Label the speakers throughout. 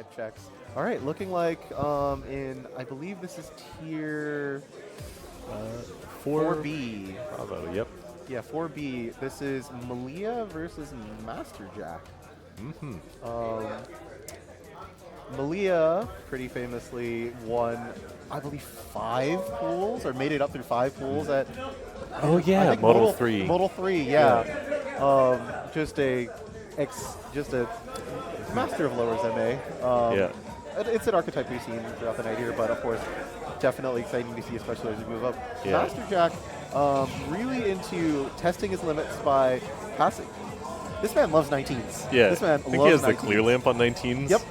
Speaker 1: 5 checks. All right, looking like I believe this is tier 4B.
Speaker 2: Bravo, yep.
Speaker 1: Yeah, 4B. This is Malia versus MASTERJ. Malia pretty famously won, I believe, 5 pools, or made it up through 5 pools at.
Speaker 2: Oh yeah, Model 3.
Speaker 1: Model 3, yeah. Just a master of lowers MA.
Speaker 2: Yeah.
Speaker 1: It's an archetype we've seen throughout the night here, but of course, definitely exciting to see, especially as we move up.
Speaker 2: Yeah.
Speaker 1: MASTERJ, really into testing his limits by passing. This man loves 19s.
Speaker 2: Yeah,
Speaker 1: This man
Speaker 2: I think
Speaker 1: loves
Speaker 2: he has
Speaker 1: 19s.
Speaker 2: the clear lamp on 19s.
Speaker 1: Yep.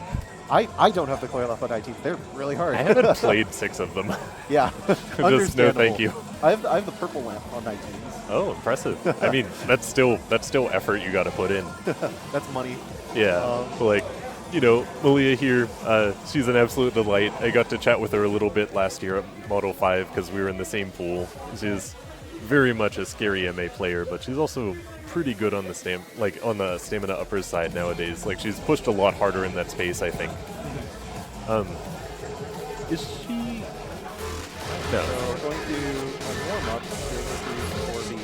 Speaker 1: I don't have the clear lamp on 19s. They're really hard.
Speaker 2: I haven't played 6 of them.
Speaker 1: Yeah.
Speaker 2: Just no thank you.
Speaker 1: I have the purple lamp on 19s.
Speaker 2: Oh, impressive. I mean, that's still effort you got to put in.
Speaker 1: That's money.
Speaker 2: Yeah, like, you know, Malia here, she's an absolute delight. I got to chat with her a little bit last year at Model 5 because we were in the same pool. She's very much a scary MA player, but she's also pretty good on the stamina upper side nowadays. Like, she's pushed a lot harder in that space, I think. Is she? No.
Speaker 1: So we're going to warm up for the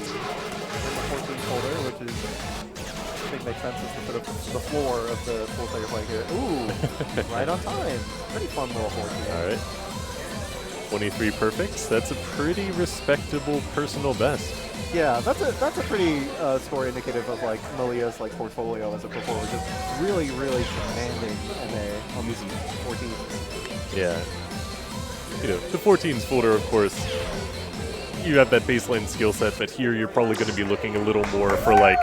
Speaker 1: 14 folder, which is, I think makes sense as the sort of the floor of the pools that you're playing here. Ooh, right on time. Pretty fun little 14.
Speaker 2: All right. 23 perfects. That's a pretty respectable personal best.
Speaker 1: Yeah, that's a pretty score indicative of like Malia's like portfolio as a performer. Just really, really commanding MA on these 14s.
Speaker 2: Yeah. You know, the 14s folder, of course, you have that baseline skill set, but here you're probably going to be looking a little more for like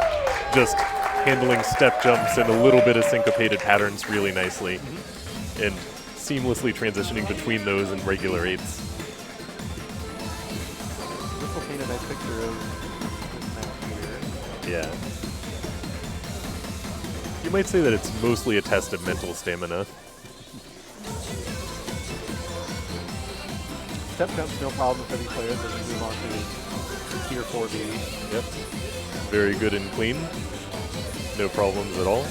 Speaker 2: just handling step jumps and a little bit of syncopated patterns really nicely, and seamlessly transitioning between those and regular 8s.
Speaker 1: This will paint a nice picture of this match here.
Speaker 2: Yeah. You might say that it's mostly a test of mental stamina.
Speaker 1: Step jumps, no problem for these players as we move on to tier 4B.
Speaker 2: Yep. Very good and clean. No problems at all.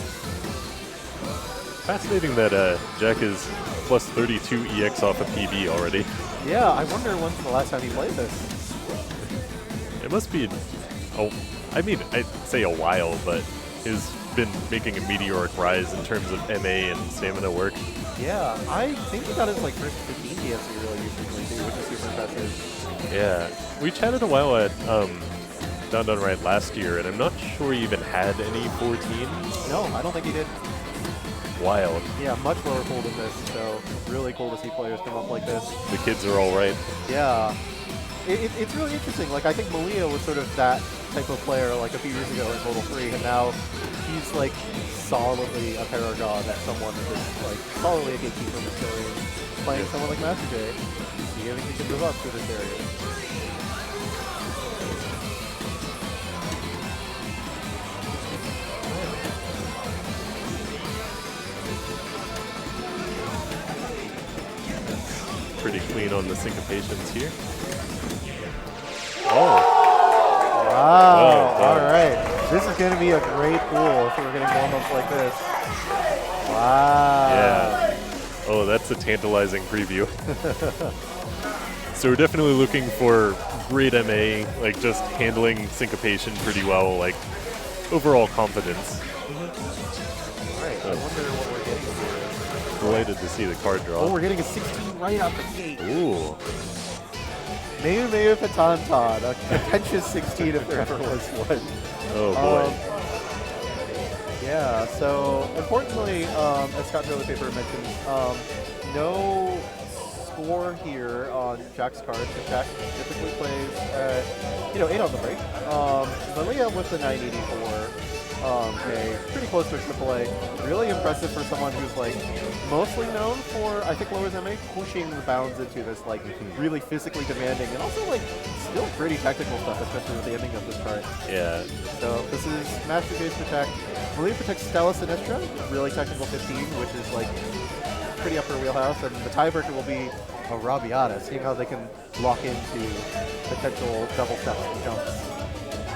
Speaker 2: Fascinating that Jack is plus 32 EX off of PB already.
Speaker 1: Yeah, I wonder when's the last time he played this.
Speaker 2: It must be, I mean, I'd say a while, but he's been making a meteoric rise in terms of MA and stamina work.
Speaker 1: Yeah, I think he got his like first 15 DSC really recently too, which is super impressive.
Speaker 2: Yeah, we chatted a while at Dahn Dahn right last year, and I'm not sure he even had any 14s.
Speaker 1: No, I don't think he did.
Speaker 2: Wild.
Speaker 1: Yeah, much lower pool than this, so really cool to see players come up like this.
Speaker 2: The kids are all right.
Speaker 1: Yeah. It's really interesting. Like, I think Malia was sort of that type of player like a few years ago in Model 3, and now he's like solidly a paragon at someone that is like solidly a gatekeeper in this area. Playing someone like MASTERJ, see if he can move up through this area.
Speaker 2: Pretty clean on the syncopations here. Oh.
Speaker 1: Wow. All right. This is going to be a great pool if we're getting warm-ups like this. Wow.
Speaker 2: Yeah. Oh, that's a tantalizing preview. So we're definitely looking for great MA, like just handling syncopation pretty well, like overall confidence.
Speaker 1: All right. I wonder what we're getting here.
Speaker 2: Delighted to see the card draw.
Speaker 1: Oh, we're getting a 16 right out the gate.
Speaker 2: Ooh.
Speaker 1: Meumeupettantan, a contentious 16 if there ever was one.
Speaker 2: Oh boy.
Speaker 1: Yeah, so importantly, as Scott Daily Paper mentioned, no score here on Jack's card, because Jack typically plays at, 8 on the break. Malia with the 984. Pretty close to a AAA. Really impressive for someone who's like mostly known for, I think, lowers MA, pushing the bounds into this like really physically demanding and also like still pretty technical stuff, especially with the ending of this card.
Speaker 2: Yeah.
Speaker 1: So this is MASTERJ's Protect. Malia protects Stella Sinestra, really technical 15, which is like pretty upper wheelhouse, and the tiebreaker will be Arrabbiata, seeing how they can lock into potential double steps and jumps.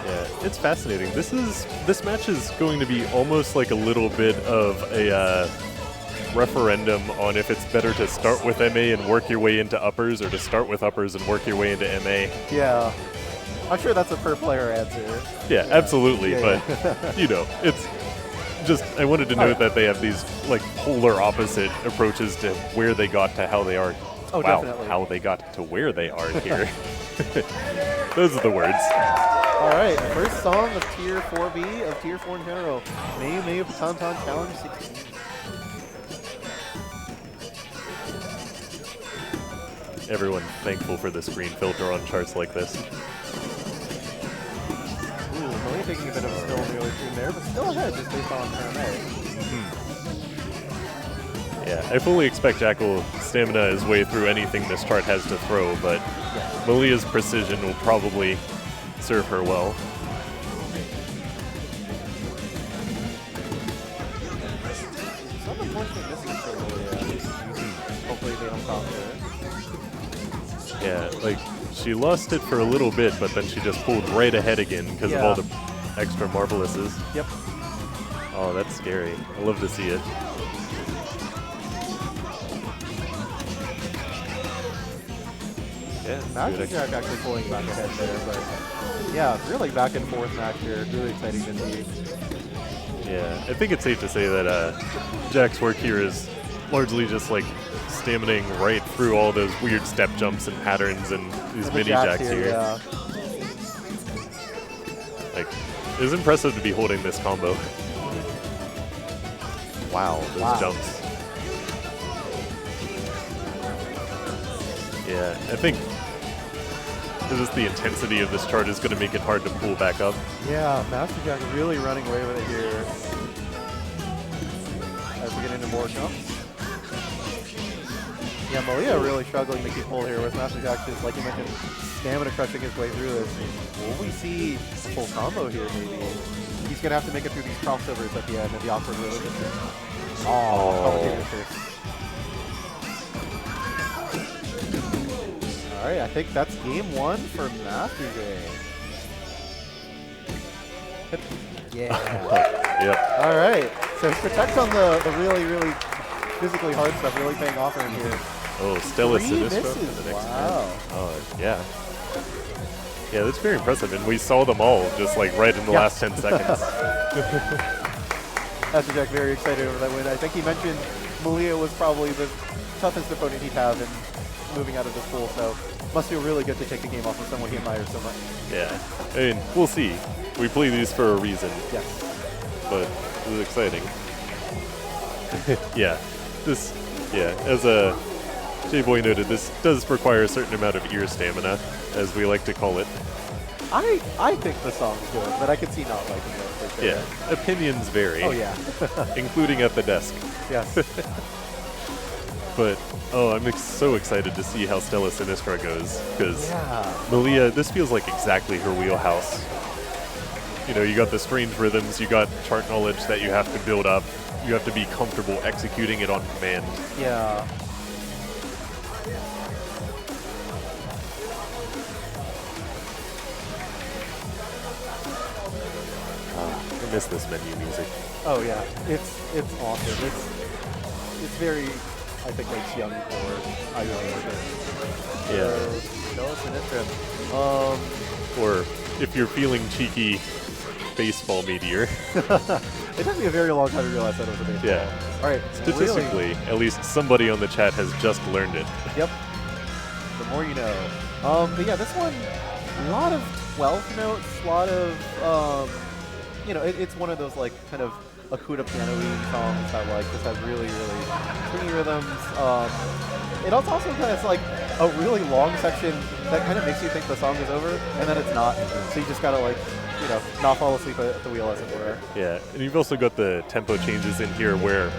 Speaker 2: Yeah, it's fascinating. This match is going to be almost like a little bit of a referendum on if it's better to start with MA and work your way into uppers or to start with uppers and work your way into MA.
Speaker 1: Yeah. I'm sure that's a per player answer.
Speaker 2: Yeah, absolutely.
Speaker 1: Yeah,
Speaker 2: but, you know, it's just, I wanted to note that they have these, like, polar opposite approaches to where they got to how they are.
Speaker 1: Oh,
Speaker 2: wow,
Speaker 1: definitely.
Speaker 2: how they got to where they are here. Those are the words.
Speaker 1: All right, first song of Tier 4B, of Tier 4 in general. Meumeupettantan Challenge 16.
Speaker 2: Everyone thankful for the screen filter on charts like this.
Speaker 1: Ooh, Malia taking a bit of a spill in the early stream there, but still ahead just based on turn A.
Speaker 2: Yeah, I fully expect Jack will stamina his way through anything this chart has to throw, but Malia's precision will probably serve her well.
Speaker 1: Some unfortunate missing for Malia. Hopefully they don't stop there.
Speaker 2: Yeah, like, she lost it for a little bit, but then she just pulled right ahead again because of all the extra Marvelouses.
Speaker 1: Yep.
Speaker 2: Oh, that's scary. I love to see it. Yeah,
Speaker 1: MASTERJ actually pulling back ahead there, but yeah, really back and forth match here. Really exciting to see.
Speaker 2: Yeah, I think it's safe to say that Jack's work here is largely just like staminaing right through all those weird step jumps and patterns and these mini jacks here.
Speaker 1: Yeah.
Speaker 2: Like, it's impressive to be holding this combo. Wow, those jumps. Yeah, I think just the intensity of this chart is going to make it hard to pull back up.
Speaker 1: Yeah, MASTERJ really running away with it here. As we get into more jumps. Yeah, Malia really struggling to keep pull here with MASTERJ just, like you mentioned, stamina crushing his way through this. Will we see a full combo here maybe? He's going to have to make it through these crossovers at the end and the awkward really Alright, I think that's game one for MASTERJ. Yeah.
Speaker 2: Yep.
Speaker 1: Alright, so protect on the really, really physically hard stuff, really paying off for him here.
Speaker 2: Oh, Stella Sinestra
Speaker 1: misses.
Speaker 2: for the next
Speaker 1: Wow.
Speaker 2: turn. Oh, yeah. Yeah, that's very impressive, and we saw them all just like right in the last 10 seconds.
Speaker 1: MASTERJ very excited over that win. I think he mentioned Malia was probably the toughest opponent he'd have in moving out of this pool, so must feel really good to take the game off of someone he admires so much.
Speaker 2: Yeah, I mean, we'll see. We play these for a reason.
Speaker 1: Yes.
Speaker 2: But it was exciting. Yeah, this, as J-Boy noted, this does require a certain amount of ear stamina, as we like to call it.
Speaker 1: I think the song's good, but I could see not liking it for sure.
Speaker 2: Yeah, opinions vary.
Speaker 1: Oh yeah.
Speaker 2: Including at the desk.
Speaker 1: Yes.
Speaker 2: But, oh, I'm so excited to see how Stella Sinestra goes, because Malia, this feels like exactly her wheelhouse. You know, you got the strange rhythms, you got chart knowledge that you have to build up, you have to be comfortable executing it on command.
Speaker 1: Yeah.
Speaker 2: I miss this menu music.
Speaker 1: Oh yeah, it's awesome. It's very, I think, like young for iOS.
Speaker 2: Yeah.
Speaker 1: Stella Sinestra.
Speaker 2: Or if you're feeling cheeky, baseball meteor.
Speaker 1: It took me a very long time to realize that it was a baseball.
Speaker 2: Yeah.
Speaker 1: All right.
Speaker 2: Statistically, at least somebody on the chat has just learned it.
Speaker 1: Yep. The more you know. But yeah, this one, a lot of 12th notes, a lot of, you know, it's one of those like kind of Akuda piano-y songs that like just has really, really swingy rhythms. It also kind of like a really long section that kind of makes you think the song is over, and then it's not. So you just gotta like, you know, not fall asleep at the wheel, as it were.
Speaker 2: Yeah, and you've also got the tempo changes in here where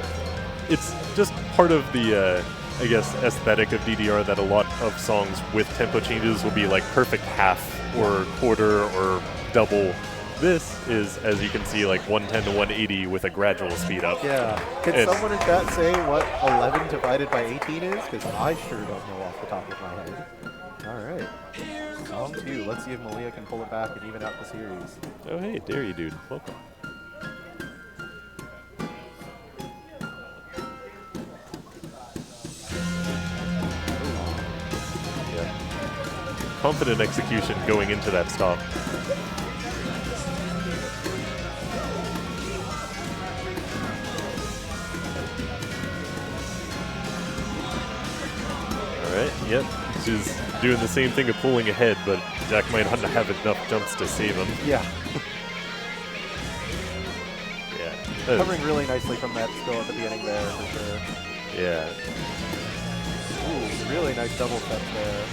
Speaker 2: it's just part of the, I guess, aesthetic of DDR that a lot of songs with tempo changes will be like perfect half or quarter or double. This is, as you can see, like 110 to 180 with a gradual speed up.
Speaker 1: Yeah. Can someone in chat say what 11 divided by 18 is? Because I sure don't know off the top of my head. All right. Song 2. Let's see if Malia can pull it back and even out the series.
Speaker 2: Oh, hey, Dairy Dude. Welcome. confident execution going into that stop. Alright, yep. She's doing the same thing of pulling ahead, but Jack might not have enough jumps to save him.
Speaker 1: Yeah.
Speaker 2: Yeah.
Speaker 1: Covering really nicely from that skill at the beginning there, for sure.
Speaker 2: Yeah.
Speaker 1: Ooh, really nice double step there.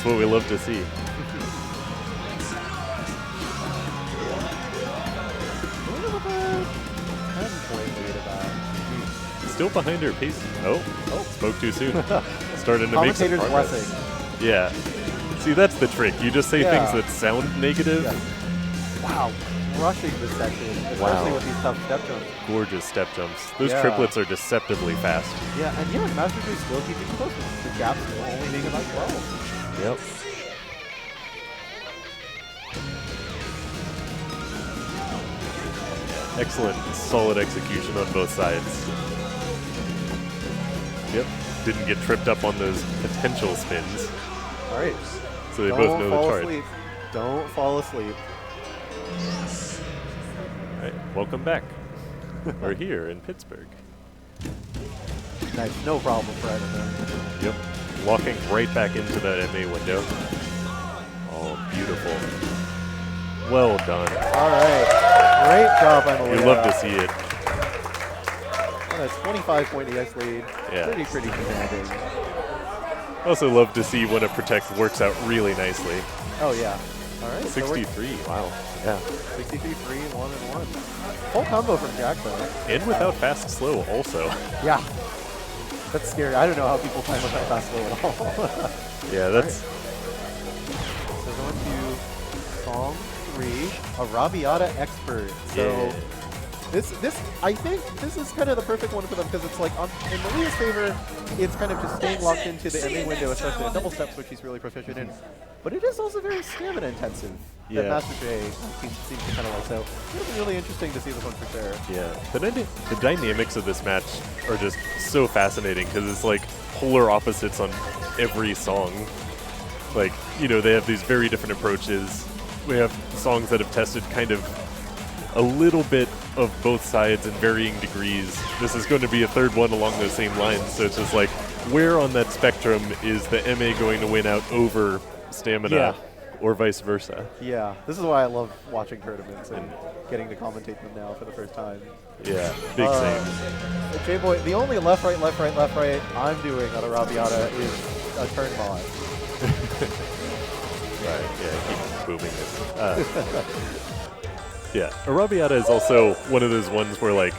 Speaker 2: That's what we love to see.
Speaker 1: 10-point lead about.
Speaker 2: Still behind her pace. Oh, spoke too soon. Starting to make some
Speaker 1: Commentator's
Speaker 2: progress.
Speaker 1: blessing.
Speaker 2: Yeah. See, that's the trick. You just say
Speaker 1: Yeah.
Speaker 2: things that sound negative.
Speaker 1: Yeah. Wow, crushing this section, especially with these tough step jumps.
Speaker 2: Gorgeous step jumps. Those
Speaker 1: Yeah.
Speaker 2: triplets are deceptively fast.
Speaker 1: Yeah, and yeah, MasterJ still keeping close. The gap's only being about 12.
Speaker 2: Yep. Excellent, solid execution on both sides. Yep. Didn't get tripped up on those potential spins.
Speaker 1: All right.
Speaker 2: So they both know the chart.
Speaker 1: Asleep. Don't fall asleep.
Speaker 2: All right, welcome back. We're here in Pittsburgh.
Speaker 1: Nice, no problem for either of them.
Speaker 2: Yep. Walking right back into that MA window. Oh, beautiful. Well done.
Speaker 1: All right. Great job, Emily.
Speaker 2: You love to see it.
Speaker 1: And a 25-point EX lead.
Speaker 2: Yeah.
Speaker 1: Pretty commanding.
Speaker 2: Also love to see when a protect works out really nicely.
Speaker 1: Oh, yeah. All right.
Speaker 2: 63, wow. Yeah.
Speaker 1: 63, 3, 1, and 1. Full combo from Jack, though.
Speaker 2: And without fast slow also.
Speaker 1: Yeah. That's scary. I don't know how people time without fast slow at all.
Speaker 2: Yeah, that's...
Speaker 1: So going to song 3, Arrabbiata Expert. So
Speaker 2: Yeah.
Speaker 1: this I think this is kind of the perfect one for them because it's like in Malia's favor, it's kind of just staying locked into the MA window, especially in double steps, which he's really proficient in. But it is also very stamina intensive.
Speaker 2: Yeah.
Speaker 1: That MasterJ seems to kind of like. So it'll be really interesting to see this one for sure.
Speaker 2: Yeah. The dynamics of this match are just so fascinating because it's like polar opposites on every song. Like, you know, they have these very different approaches. We have songs that have tested kind of a little bit of both sides in varying degrees. This is going to be a third one along those same lines. So it's just like, where on that spectrum is the MA going to win out over stamina or vice versa?
Speaker 1: Yeah, this is why I love watching tournaments and getting to commentate them now for the first time.
Speaker 2: Yeah, big same.
Speaker 1: J-Boy, the only left, right I'm doing on Arrabbiata is a turn mod.
Speaker 2: Right, yeah, keep booming this. Yeah, Arrabbiata is also one of those ones where, like,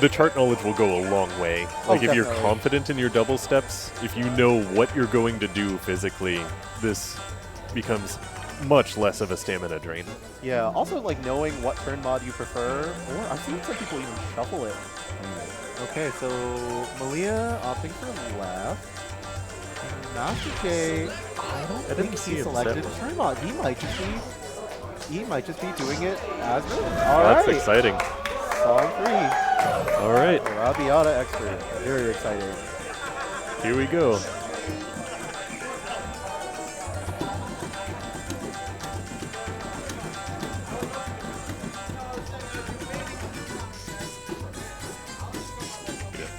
Speaker 2: the chart knowledge will go a long way. Like, if you're
Speaker 1: definitely.
Speaker 2: confident in your double steps, if you know what you're going to do physically, this becomes much less of a stamina drain.
Speaker 1: Yeah, also like knowing what turn mod you prefer, or I've seen some people even shuffle it. Okay, so Malia opting for left. MasterJ, I don't think
Speaker 2: see
Speaker 1: he
Speaker 2: him
Speaker 1: selected
Speaker 2: set one.
Speaker 1: turn mod. He might just be doing it as written. All
Speaker 2: That's
Speaker 1: right,
Speaker 2: exciting.
Speaker 1: song 3.
Speaker 2: All right,
Speaker 1: Arrabbiata Expert. Very exciting.
Speaker 2: here we go.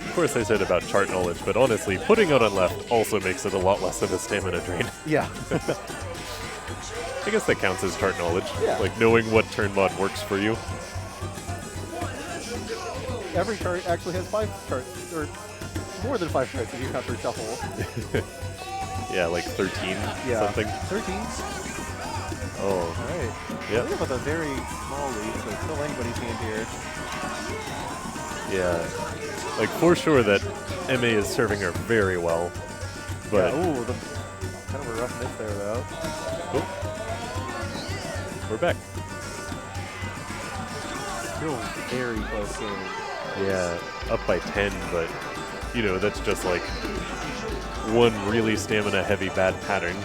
Speaker 2: Of course I said about chart knowledge, but honestly, putting out on left also makes it a lot less of a stamina drain.
Speaker 1: Yeah.
Speaker 2: I guess that counts as chart knowledge.
Speaker 1: Yeah.
Speaker 2: Like knowing what turn mod works for you.
Speaker 1: Every chart actually has 5 charts, or more than 5 charts if you count for shuffle.
Speaker 2: Yeah, like 13 something.
Speaker 1: 13.
Speaker 2: Oh,
Speaker 1: All right.
Speaker 2: Yep.
Speaker 1: We have a very small lead, so it's still anybody's hand here.
Speaker 2: yeah. Like for sure that MA is serving her very well. But
Speaker 1: Yeah, ooh, kind of a rough miss there, though.
Speaker 2: we're back.
Speaker 1: Still very close game.
Speaker 2: Yeah, up by 10, but you know, that's just like one really stamina heavy bad pattern.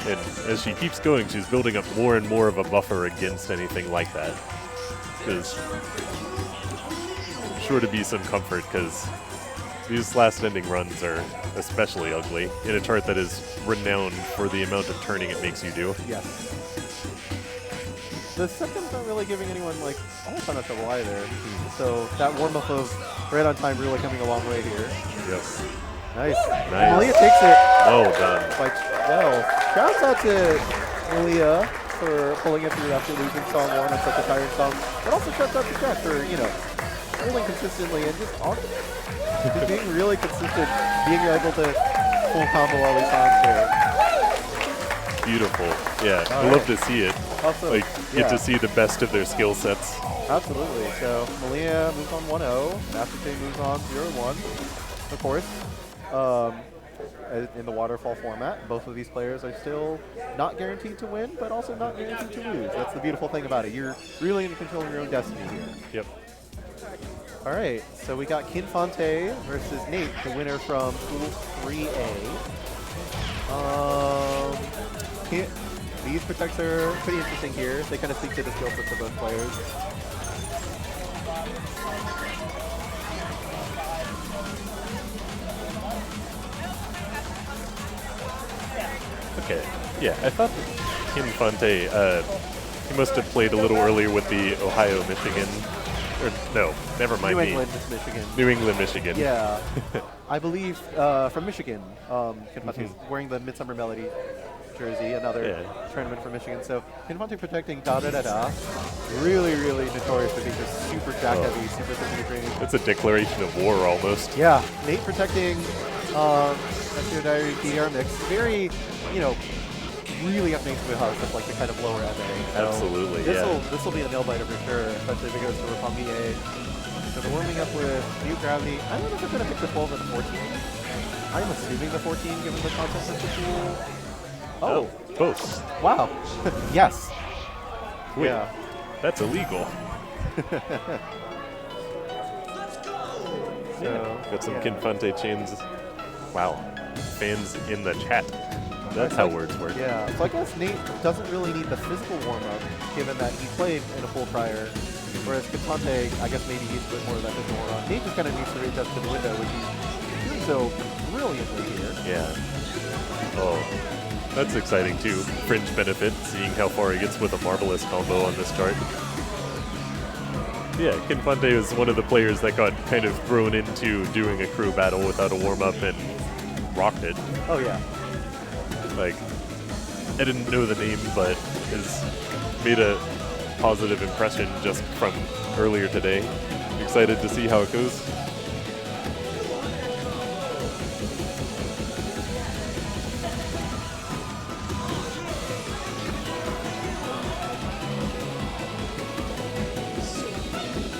Speaker 2: And as she keeps going, she's building up more and more of a buffer against anything like that. There's sure to be some comfort because These last ending runs are especially ugly in a chart that is renowned for the amount of turning it makes you do.
Speaker 1: Yes. The seconds aren't really giving anyone like a whole ton of trouble either. So that warm-up of right on time really coming a long way here.
Speaker 2: Yes.
Speaker 1: Nice.
Speaker 2: Nice.
Speaker 1: Malia takes it.
Speaker 2: Well done.
Speaker 1: Well, shouts out to Malia for pulling it through after losing song 1 on such a tiring song. But also shouts out to Jack for, you know, holding consistently and just being really consistent, being able to full combo all these songs there.
Speaker 2: Beautiful. Yeah,
Speaker 1: All
Speaker 2: I love
Speaker 1: right.
Speaker 2: to see it.
Speaker 1: Also,
Speaker 2: Like, get to see the best of their skill sets.
Speaker 1: Absolutely. So Malia moves on 1-0. MASTERJ moves on 0-1. Of course, in the waterfall format, both of these players are still not guaranteed to win, but also not guaranteed to lose. That's the beautiful thing about it. You're really in control of your own destiny here.
Speaker 2: Yep.
Speaker 1: All right, so we got Kinfante versus Nate, the winner from Pool 3A. These protects are pretty interesting here. They kind of speak to the skill sets of both players.
Speaker 2: Okay. Yeah, I thought Kinfante, he must have played a little earlier with the Ohio, Michigan. Or, no, never mind
Speaker 1: New
Speaker 2: me.
Speaker 1: England, Michigan.
Speaker 2: New England, Michigan.
Speaker 1: Yeah. I believe from Michigan. Kinfante's wearing the Midsummer Melody jersey, another tournament from Michigan. So Kinfante protecting DAH DAH DAH DAH. Really, really notorious for being just super jack heavy, super thick training.
Speaker 2: It's a declaration of war almost.
Speaker 1: Yeah. Nate protecting SEO Diary DDR mix. Very, you know, really up Nate's wheelhouse of like the kind of lower MA. So
Speaker 2: Absolutely,
Speaker 1: this will be a nail biter for sure, especially if it goes to roppongi A. So they're warming up with new Gravity. I don't know if they're going to pick the 12 or the 14. I'm assuming the 14 given the concept of the tool. Oh.
Speaker 2: Both.
Speaker 1: Wow. Yes.
Speaker 2: Wait,
Speaker 1: Yeah.
Speaker 2: that's illegal.
Speaker 1: So,
Speaker 2: Got some Kinfante chains. Wow. Fans in the chat. That's how words work.
Speaker 1: Yeah. So I guess Nate doesn't really need the physical warm-up, given that he played in a full prior. Whereas Kinfante, I guess maybe needs a bit more of that physical warm-up. Nate just kind of needs to reach up to the window, which he's doing so brilliantly here.
Speaker 2: Yeah. Oh. That's exciting too. Fringe benefit, seeing how far he gets with a marvelous combo on this chart. Yeah, Kinfante was one of the players that got kind of thrown into doing a crew battle without a warm-up and rocked it.
Speaker 1: Oh, yeah.
Speaker 2: Like, I didn't know the name, but has made a positive impression just from earlier today. Excited to see how it goes.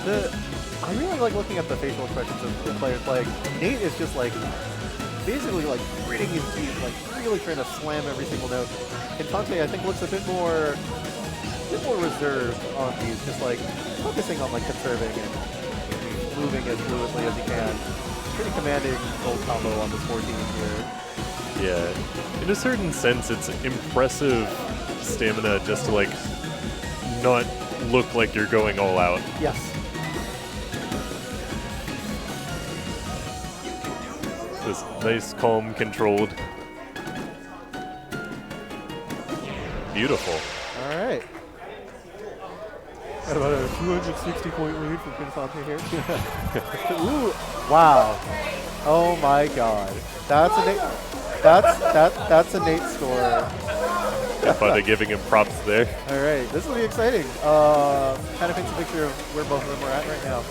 Speaker 1: I really like looking at the facial expressions of the players. Like, Nate is just like, basically like gritting his teeth, like really trying to slam every single note. Kinfante, I think, looks a bit more reserved on these, just like focusing on like conserving and moving as fluidly as he can. Pretty commanding gold combo on this 14 here.
Speaker 2: Yeah, in a certain sense, it's impressive stamina just to like not look like you're going all out.
Speaker 1: Yes.
Speaker 2: Just nice, calm, controlled. Beautiful.
Speaker 1: All right. Got about a 260-point lead for Kinfante here. Ooh, wow. Oh my God. That's a Nate. That's a Nate score.
Speaker 2: Kinfante giving him props there.
Speaker 1: All right, this will be exciting. Kind of paints a picture of where both of them are at right now.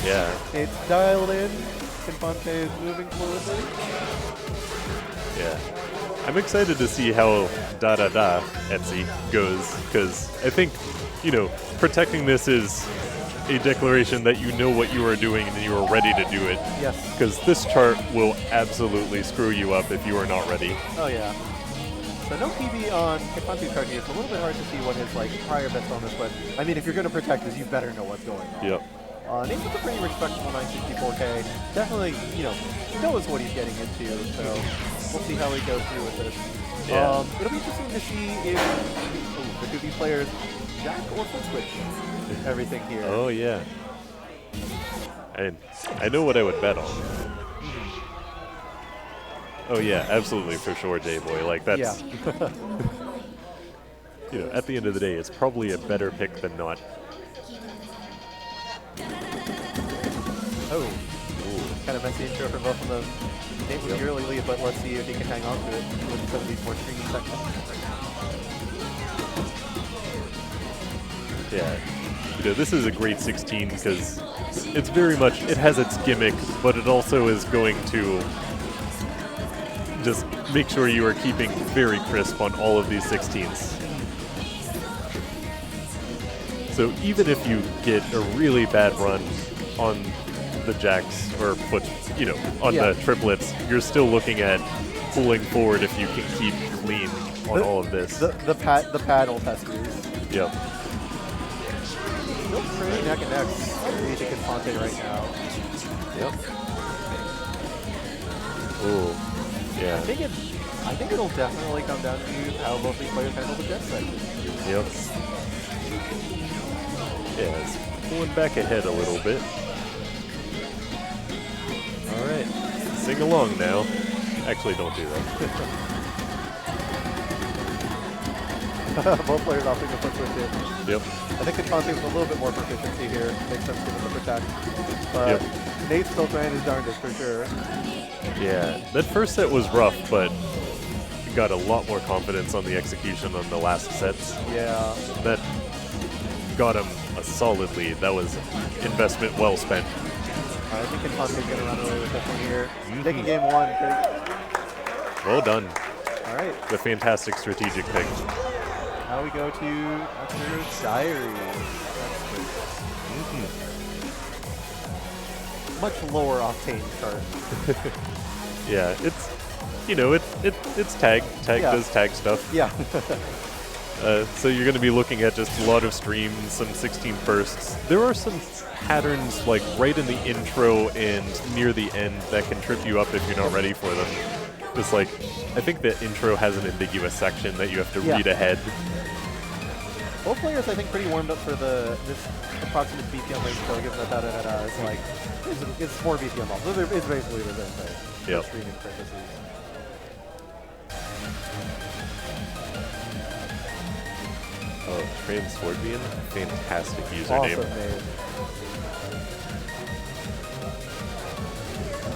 Speaker 2: Yeah.
Speaker 1: Nate's dialed in. Kinfante is moving fluidly.
Speaker 2: Yeah. I'm excited to see how DAH DAH DAH Etsy goes, because I think, you know, protecting this is a declaration that you know what you are doing and you are ready to do it.
Speaker 1: Yes.
Speaker 2: Because this chart will absolutely screw you up if you are not ready.
Speaker 1: Oh yeah. So no PB on Kinfante's card here. It's a little bit hard to see what his like prior bets on this, but I mean, if you're going to protect this, you better know what's going on.
Speaker 2: Yep.
Speaker 1: Nate's with a pretty respectable 964K. Definitely, you know, knows what he's getting into, so we'll see how he goes through with this.
Speaker 2: Yeah.
Speaker 1: It'll be interesting to see if the two of these players jack or foot switch everything here.
Speaker 2: Oh, yeah. I know what I would bet on. Oh yeah, absolutely, for sure, J-Boy. Like, that's...
Speaker 1: Yeah.
Speaker 2: You know, at the end of the day, it's probably a better pick than not.
Speaker 1: Oh. Ooh. Kind of messy intro for both of them. Nate with the early lead, but let's see if he can hang on to it with some of these more stringy sections.
Speaker 2: Yeah. You know, this is a great 16 because it's very much, it has its gimmick, but it also is going to just make sure you are keeping very crisp on all of these 16s. So even if you get a really bad run on the jacks or foot, you know, on the triplets, you're still looking at pulling forward if you can keep clean on all of this.
Speaker 1: The paddle testers.
Speaker 2: Yep.
Speaker 1: Still pretty neck and neck. I think Kinfante right now.
Speaker 2: Yep. Ooh. Yeah.
Speaker 1: I think it'll definitely come down to how both these players handle the jet section.
Speaker 2: Yep. Yeah, it's pulling back ahead a little bit. Alright, sing along now. Actually, don't do that.
Speaker 1: Both players opting to flip switch it.
Speaker 2: Yep.
Speaker 1: I think Kinfante with a little bit more proficiency here makes sense for the flip attack. But Nate's still trying his darndest for sure.
Speaker 2: Yeah, that first set was rough, but got a lot more confidence on the execution on the last sets.
Speaker 1: Yeah.
Speaker 2: That got him a solid lead. That was investment well spent.
Speaker 1: I think Kinfante's going to run away with this one here. Taking game one.
Speaker 2: Well done.
Speaker 1: All right.
Speaker 2: The fantastic strategic pick.
Speaker 1: Now we go to Natsuiro's Diary. Much lower octane chart.
Speaker 2: Yeah, it's, you know, it's tag. Tag does tag stuff.
Speaker 1: Yeah.
Speaker 2: So you're going to be looking at just a lot of streams, some 16 bursts. There are some patterns like right in the intro and near the end that can trip you up if you're not ready for them. Just like, I think the intro has an ambiguous section that you have to read ahead.
Speaker 1: Both players, I think, pretty warmed up for this approximate BPM range, so given that da-da-da-da is like, it's 4 BPM off. So it's basically the same thing.
Speaker 2: Yep.
Speaker 1: For streaming purposes.
Speaker 2: Oh, Transforbian, fantastic username.
Speaker 1: Awesome name.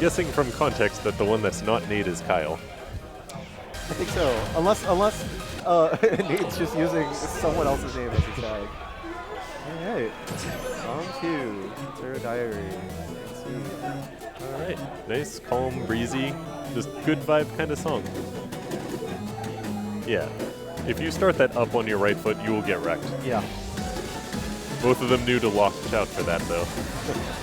Speaker 2: Guessing from context that the one that's not Nate is Kyle.
Speaker 1: I think so. Unless Nate's just using someone else's name as his tag. Alright. Song 2. Their diary. Let's see.
Speaker 2: Alright. Nice, calm, breezy, just good vibe kind of song. Yeah. If you start that up on your right foot, you will get wrecked.
Speaker 1: Yeah.
Speaker 2: Both of them knew to watch out for that, though.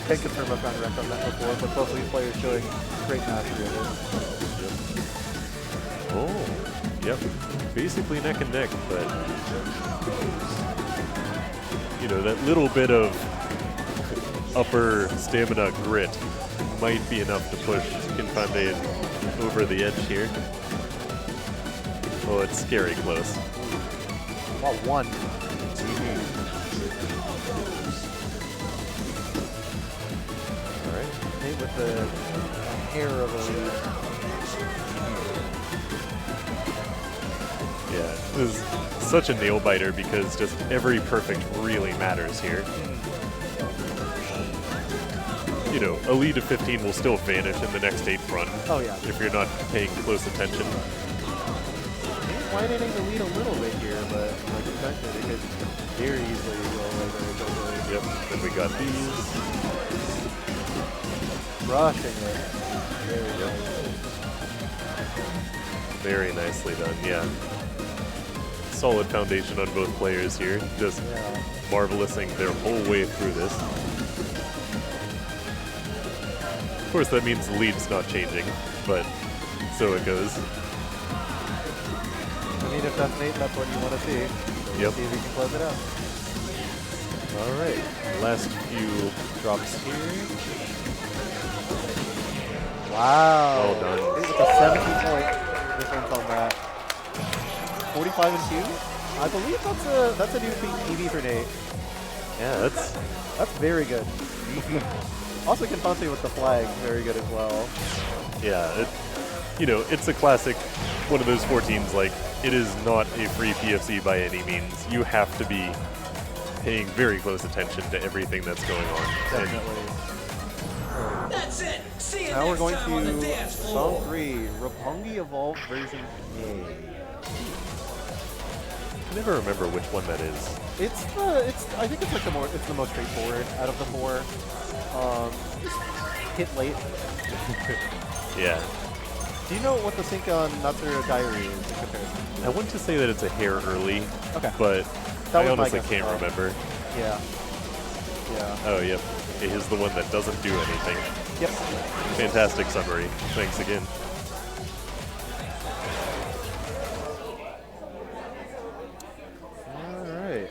Speaker 1: Can't confirm I've gotten wrecked on that before, but both of these players showing great mastery of it.
Speaker 2: Yep. Oh, yep. Basically neck and neck, but you know, that little bit of upper stamina grit might be enough to push Kinfante over the edge here. Oh, it's scary close.
Speaker 1: Wow, 1.
Speaker 2: Alright.
Speaker 1: Nate with the hair of a lead.
Speaker 2: Yeah, this is such a nail biter because just every perfect really matters here. You know, a lead of 15 will still vanish in the next 8th run.
Speaker 1: Oh yeah.
Speaker 2: If you're not paying close attention.
Speaker 1: Widening the lead a little bit here, but like you mentioned, it could very easily go away very quickly.
Speaker 2: Yep, then we got these.
Speaker 1: Rushing it. Very nice.
Speaker 2: Very nicely done, yeah. Solid foundation on both players here. Just marvelousing their whole way through this. Of course, that means the lead's not changing, but so it goes.
Speaker 1: I mean, if that's Nate, that's what you want to see. So
Speaker 2: Yep.
Speaker 1: See if we can close it out.
Speaker 2: All right, last few drops here.
Speaker 1: Wow.
Speaker 2: Well done.
Speaker 1: It's a 17-point difference on that. 45 and 2. I believe that's a new PB for Nate.
Speaker 2: Yeah,
Speaker 1: That's very good. Also, Kinfante with the flag, very good as well.
Speaker 2: yeah. you know, it's a classic, one of those 14s, like, it is not a free PFC by any means. You have to be paying very close attention to everything that's going on.
Speaker 1: Definitely.
Speaker 3: That's it. See you
Speaker 1: Now we're
Speaker 3: next
Speaker 1: going
Speaker 3: time on the
Speaker 1: to
Speaker 3: dance floor.
Speaker 1: Song 3, Roppongi Evolved version A.
Speaker 2: I never remember which one that is.
Speaker 1: I think it's like the most straightforward out of the four. Just hit late.
Speaker 2: Yeah.
Speaker 1: Do you know what the sync on Natsuiro Diary is in comparison?
Speaker 2: I want to say that it's a hair early,
Speaker 1: Okay.
Speaker 2: but
Speaker 1: That
Speaker 2: I
Speaker 1: was my
Speaker 2: honestly
Speaker 1: guess as
Speaker 2: can't
Speaker 1: well.
Speaker 2: remember.
Speaker 1: Yeah. Yeah.
Speaker 2: Oh, yep. It is the one that doesn't do anything.
Speaker 1: Yep.
Speaker 2: Fantastic summary. Thanks again.
Speaker 1: Alright.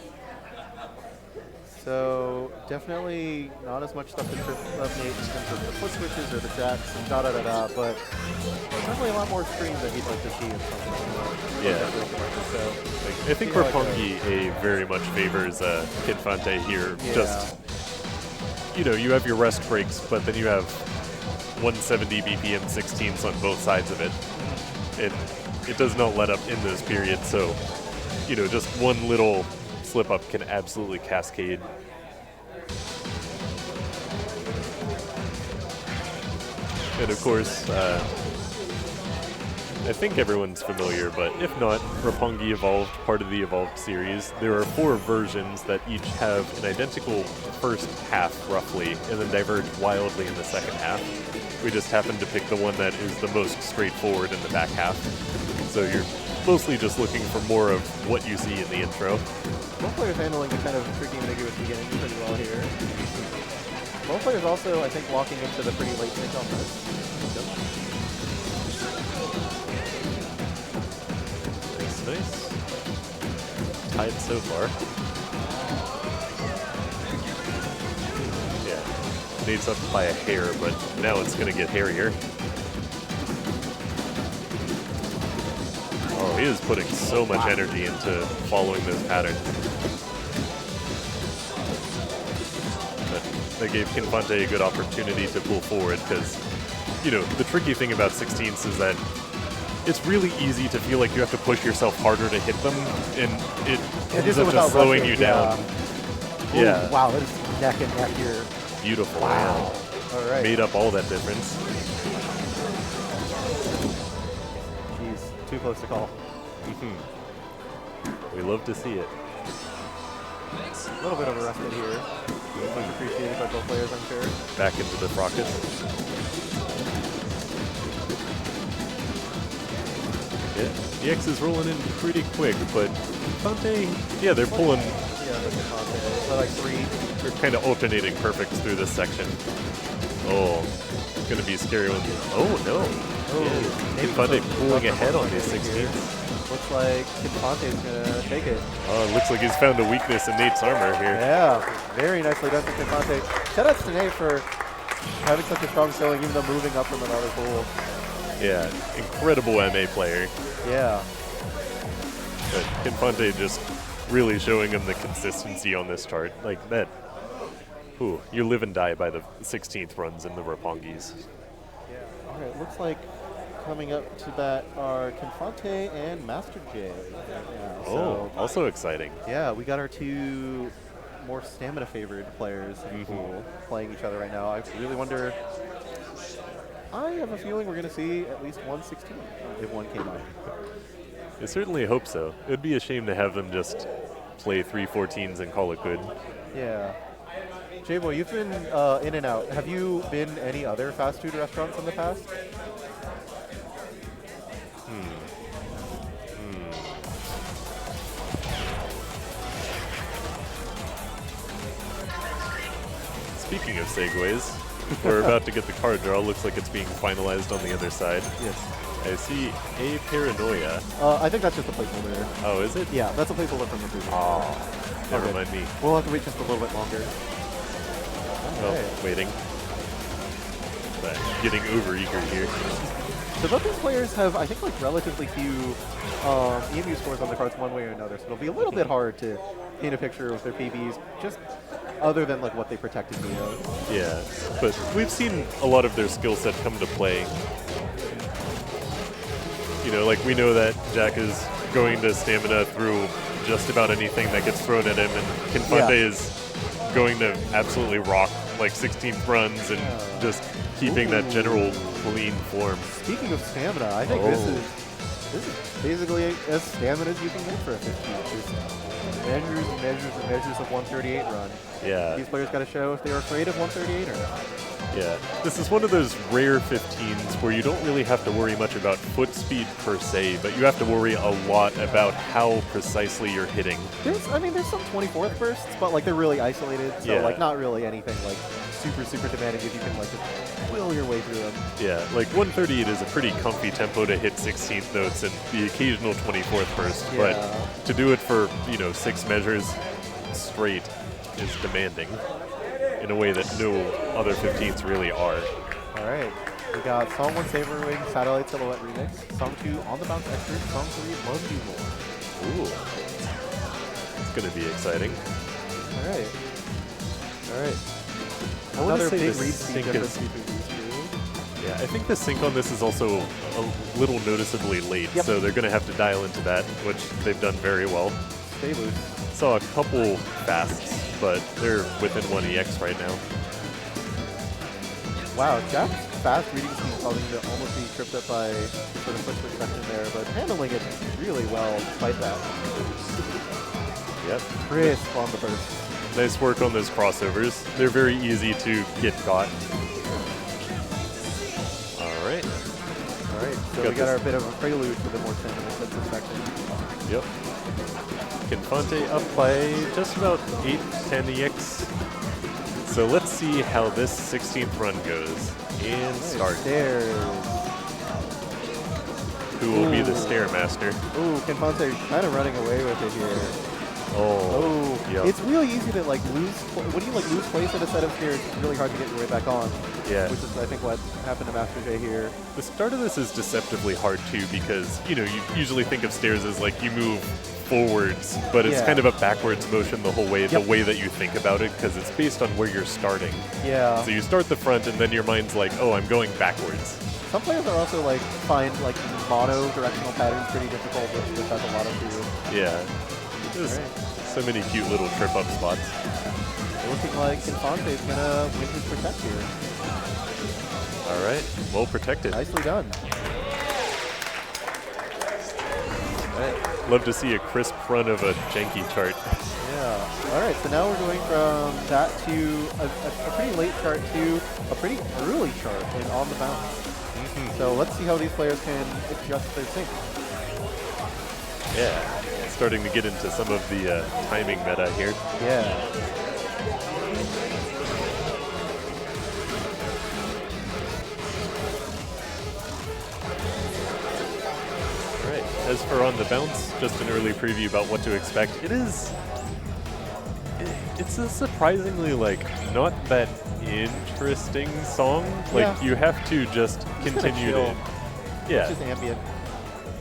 Speaker 1: So, definitely not as much stuff to trip up Nate in terms of the foot switches or the jacks and da-da-da-da, but definitely a lot more screens that he'd like to see in something like
Speaker 2: Yeah.
Speaker 1: that. So,
Speaker 2: I think
Speaker 1: Yeah, like
Speaker 2: Roppongi A very much favors Kinfante here.
Speaker 1: Yeah.
Speaker 2: Just, you know, you have your rest breaks, but then you have 170 BPM 16s on both sides of it. And it does not let up in those periods, so, you know, just one little slip up can absolutely cascade. And of course, I think everyone's familiar, but if not, Roppongi Evolved, part of the Evolved series. There are 4 versions that each have an identical first half, roughly, and then diverge wildly in the second half. We just happened to pick the one that is the most straightforward in the back half. So you're mostly just looking for more of what you see in the intro.
Speaker 1: both players handling the kind of tricky ambiguous beginning pretty well here. Both players also, I think, walking into the pretty late sync on this.
Speaker 2: Nice. Tied so far. Yeah. Nate's up by a hair, but now it's going to get hairier. Oh, he is putting so much energy into following those patterns. But they gave Kinfante a good opportunity to pull forward because, you know, the tricky thing about 16ths is that it's really easy to feel like you have to push yourself harder to hit them, and it ends up just slowing you down.
Speaker 1: Ooh,
Speaker 2: Yeah.
Speaker 1: wow, that is neck and neck here.
Speaker 2: Beautiful.
Speaker 1: Wow. All right.
Speaker 2: Made up all that difference.
Speaker 1: Jeez, too close to call.
Speaker 2: We love to see it.
Speaker 1: A little bit of a respite here. Much appreciated by both players, I'm sure.
Speaker 2: Back into the rocket. Yeah, the X is rolling in pretty quick, but Kinfante, yeah, they're pulling,
Speaker 1: Yeah, that's a like 3.
Speaker 2: they're kind of alternating perfects through this section. Oh, it's going to be scary when, oh no. Yeah, Kinfante pulling ahead on these 16s.
Speaker 1: Looks like Kinfante's gonna take it.
Speaker 2: Oh, it looks like he's found a weakness in Nate's armor here.
Speaker 1: Yeah, very nicely done from Kinfante. Shoutouts to Nate for having such a strong showing, even though moving up from another pool.
Speaker 2: Yeah, incredible MA player.
Speaker 1: Yeah.
Speaker 2: But Kinfante just really showing him the consistency on this chart. Like that, ooh, you live and die by the 16th runs in the Roppongis.
Speaker 1: Yeah. All right, looks like coming up to bat are Kinfante and MASTERJ right now.
Speaker 2: Oh, also exciting.
Speaker 1: Yeah, we got our 2 more stamina-favored players in the pool playing each other right now. I really wonder. I have a feeling we're going to see at least 116 if one came out.
Speaker 2: I certainly hope so. It would be a shame to have them just play 3-14s and call it good.
Speaker 1: Yeah. J-Boy, you've been in and out. Have you been any other fast food restaurants in the past?
Speaker 2: Speaking of segues, we're about to get the card draw. Looks like it's being finalized on the other side.
Speaker 1: Yes.
Speaker 2: I see a paranoia.
Speaker 1: I think that's just a placeholder.
Speaker 2: Oh, is it?
Speaker 1: Yeah, that's a placeholder from the previous.
Speaker 2: Oh, never
Speaker 1: Okay.
Speaker 2: mind me.
Speaker 1: We'll have to wait just a little bit longer.
Speaker 2: Well,
Speaker 1: Alright.
Speaker 2: waiting. But getting over-eager here.
Speaker 1: So both these players have, I think, like relatively few EMU scores on the cards one way or another, so it'll be a little bit hard to paint a picture of their PBs, just other than like what they protected me of.
Speaker 2: Yeah, but we've seen a lot of their skill set come to play. You know, like we know that Jack is going to stamina through just about anything that gets thrown at him, and Kinfante is going to absolutely rock like 16th runs and just keeping that general clean form.
Speaker 1: Speaking of stamina, I think this is basically as stamina as you can get for a 15th. There's measures and measures and measures of 138 run.
Speaker 2: Yeah.
Speaker 1: These players got to show if they're afraid of 138 or not.
Speaker 2: Yeah, this is one of those rare 15s where you don't really have to worry much about foot speed per se, but you have to worry a lot about how precisely you're hitting.
Speaker 1: There's some 24th bursts, but like they're really isolated, so like not really anything like super demanding if you can like just will your way through them.
Speaker 2: Yeah, like 138 is a pretty comfy tempo to hit 16th notes and the occasional 24th burst, but to do it for, you know, 6 measures straight is demanding in a way that no other 15s really are.
Speaker 1: All right, we got Song 1 Saber Wing Satellite Silhouette Remix, Song 2 On the Bounce Expert, Song 3 Love You More.
Speaker 2: Ooh, it's going to be exciting.
Speaker 1: All right.
Speaker 2: I want to say
Speaker 1: big
Speaker 2: the
Speaker 1: read speed
Speaker 2: sync
Speaker 1: difference
Speaker 2: is,
Speaker 1: between these two.
Speaker 2: yeah, I think the sync on this is also a little noticeably late, so they're going to have to dial into that, which they've done very well.
Speaker 1: Stay loose.
Speaker 2: Saw a couple fasts, but they're within 1 EX right now.
Speaker 1: Wow, Jack's fast reading speed is causing him to almost be tripped up by sort of push perspective there, but handling it really well despite that.
Speaker 2: Yep.
Speaker 1: Crisp on the burst.
Speaker 2: Nice work on those crossovers. They're very easy to get got. All right,
Speaker 1: so we got our bit of a prelude to the more stamina-intensive section.
Speaker 2: Yep. Kinfante up by just about 8-10 EX. So let's see how this 16th run goes. And start.
Speaker 1: Stairs.
Speaker 2: Who will be the stair master?
Speaker 1: Ooh, Kinfante kind of running away with it here.
Speaker 2: Oh, yep.
Speaker 1: It's really easy to like lose. When you like lose place at a set of stairs, it's really hard to get your way back on.
Speaker 2: Yeah.
Speaker 1: Which is, I think, what happened to MASTERJ here.
Speaker 2: The start of this is deceptively hard too because, you know, you usually think of stairs as like you move forwards, but it's kind of a backwards motion the whole way, the way that you think about it, because it's based on where you're starting.
Speaker 1: Yeah.
Speaker 2: So you start the front and then your mind's like, oh, I'm going backwards.
Speaker 1: Some players are also like find like mono directional patterns pretty difficult, which has a lot of do.
Speaker 2: Yeah. There's so many cute little trip up spots.
Speaker 1: Looking like Kinfante is gonna win his protect here.
Speaker 2: All right, well protected.
Speaker 1: Nicely done.
Speaker 2: Love to see a crisp run of a janky chart.
Speaker 1: Yeah. All right, so now we're going from that to a pretty late chart to a pretty early chart and on the bounce. So let's see how these players can adjust their sync.
Speaker 2: Yeah, starting to get into some of the timing meta here.
Speaker 1: Yeah.
Speaker 2: As for on the bounce, just an early preview about what to expect. It's a surprisingly like not that interesting song. Like you have to just continue to,
Speaker 1: It's just ambient.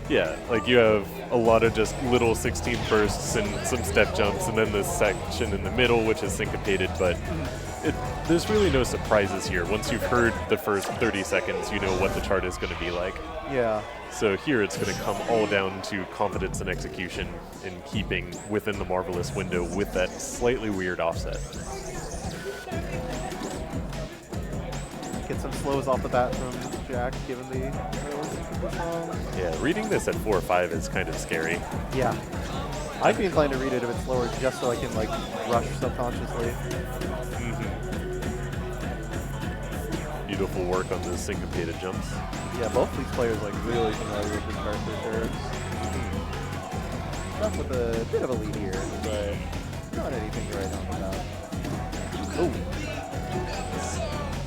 Speaker 2: Yeah, like you have a lot of just little 16 bursts and some step jumps, and then this section in the middle which is syncopated, but there's really no surprises here. Once you've heard the first 30 seconds, you know what the chart is going to be like.
Speaker 1: Yeah.
Speaker 2: So here it's going to come all down to confidence and execution and keeping within the Marvelous window with that slightly weird offset.
Speaker 1: Get some slows off the bat from Jack, given the song.
Speaker 2: Yeah, reading this at 4-5 is kind of scary.
Speaker 1: Yeah. I'd be inclined to read it a bit slower just so I can like rush subconsciously.
Speaker 2: Beautiful work on those syncopated jumps.
Speaker 1: Yeah, both these players like really familiar with this chart for sure. Stuck with a bit of a lead here, but not anything right on about. Oh,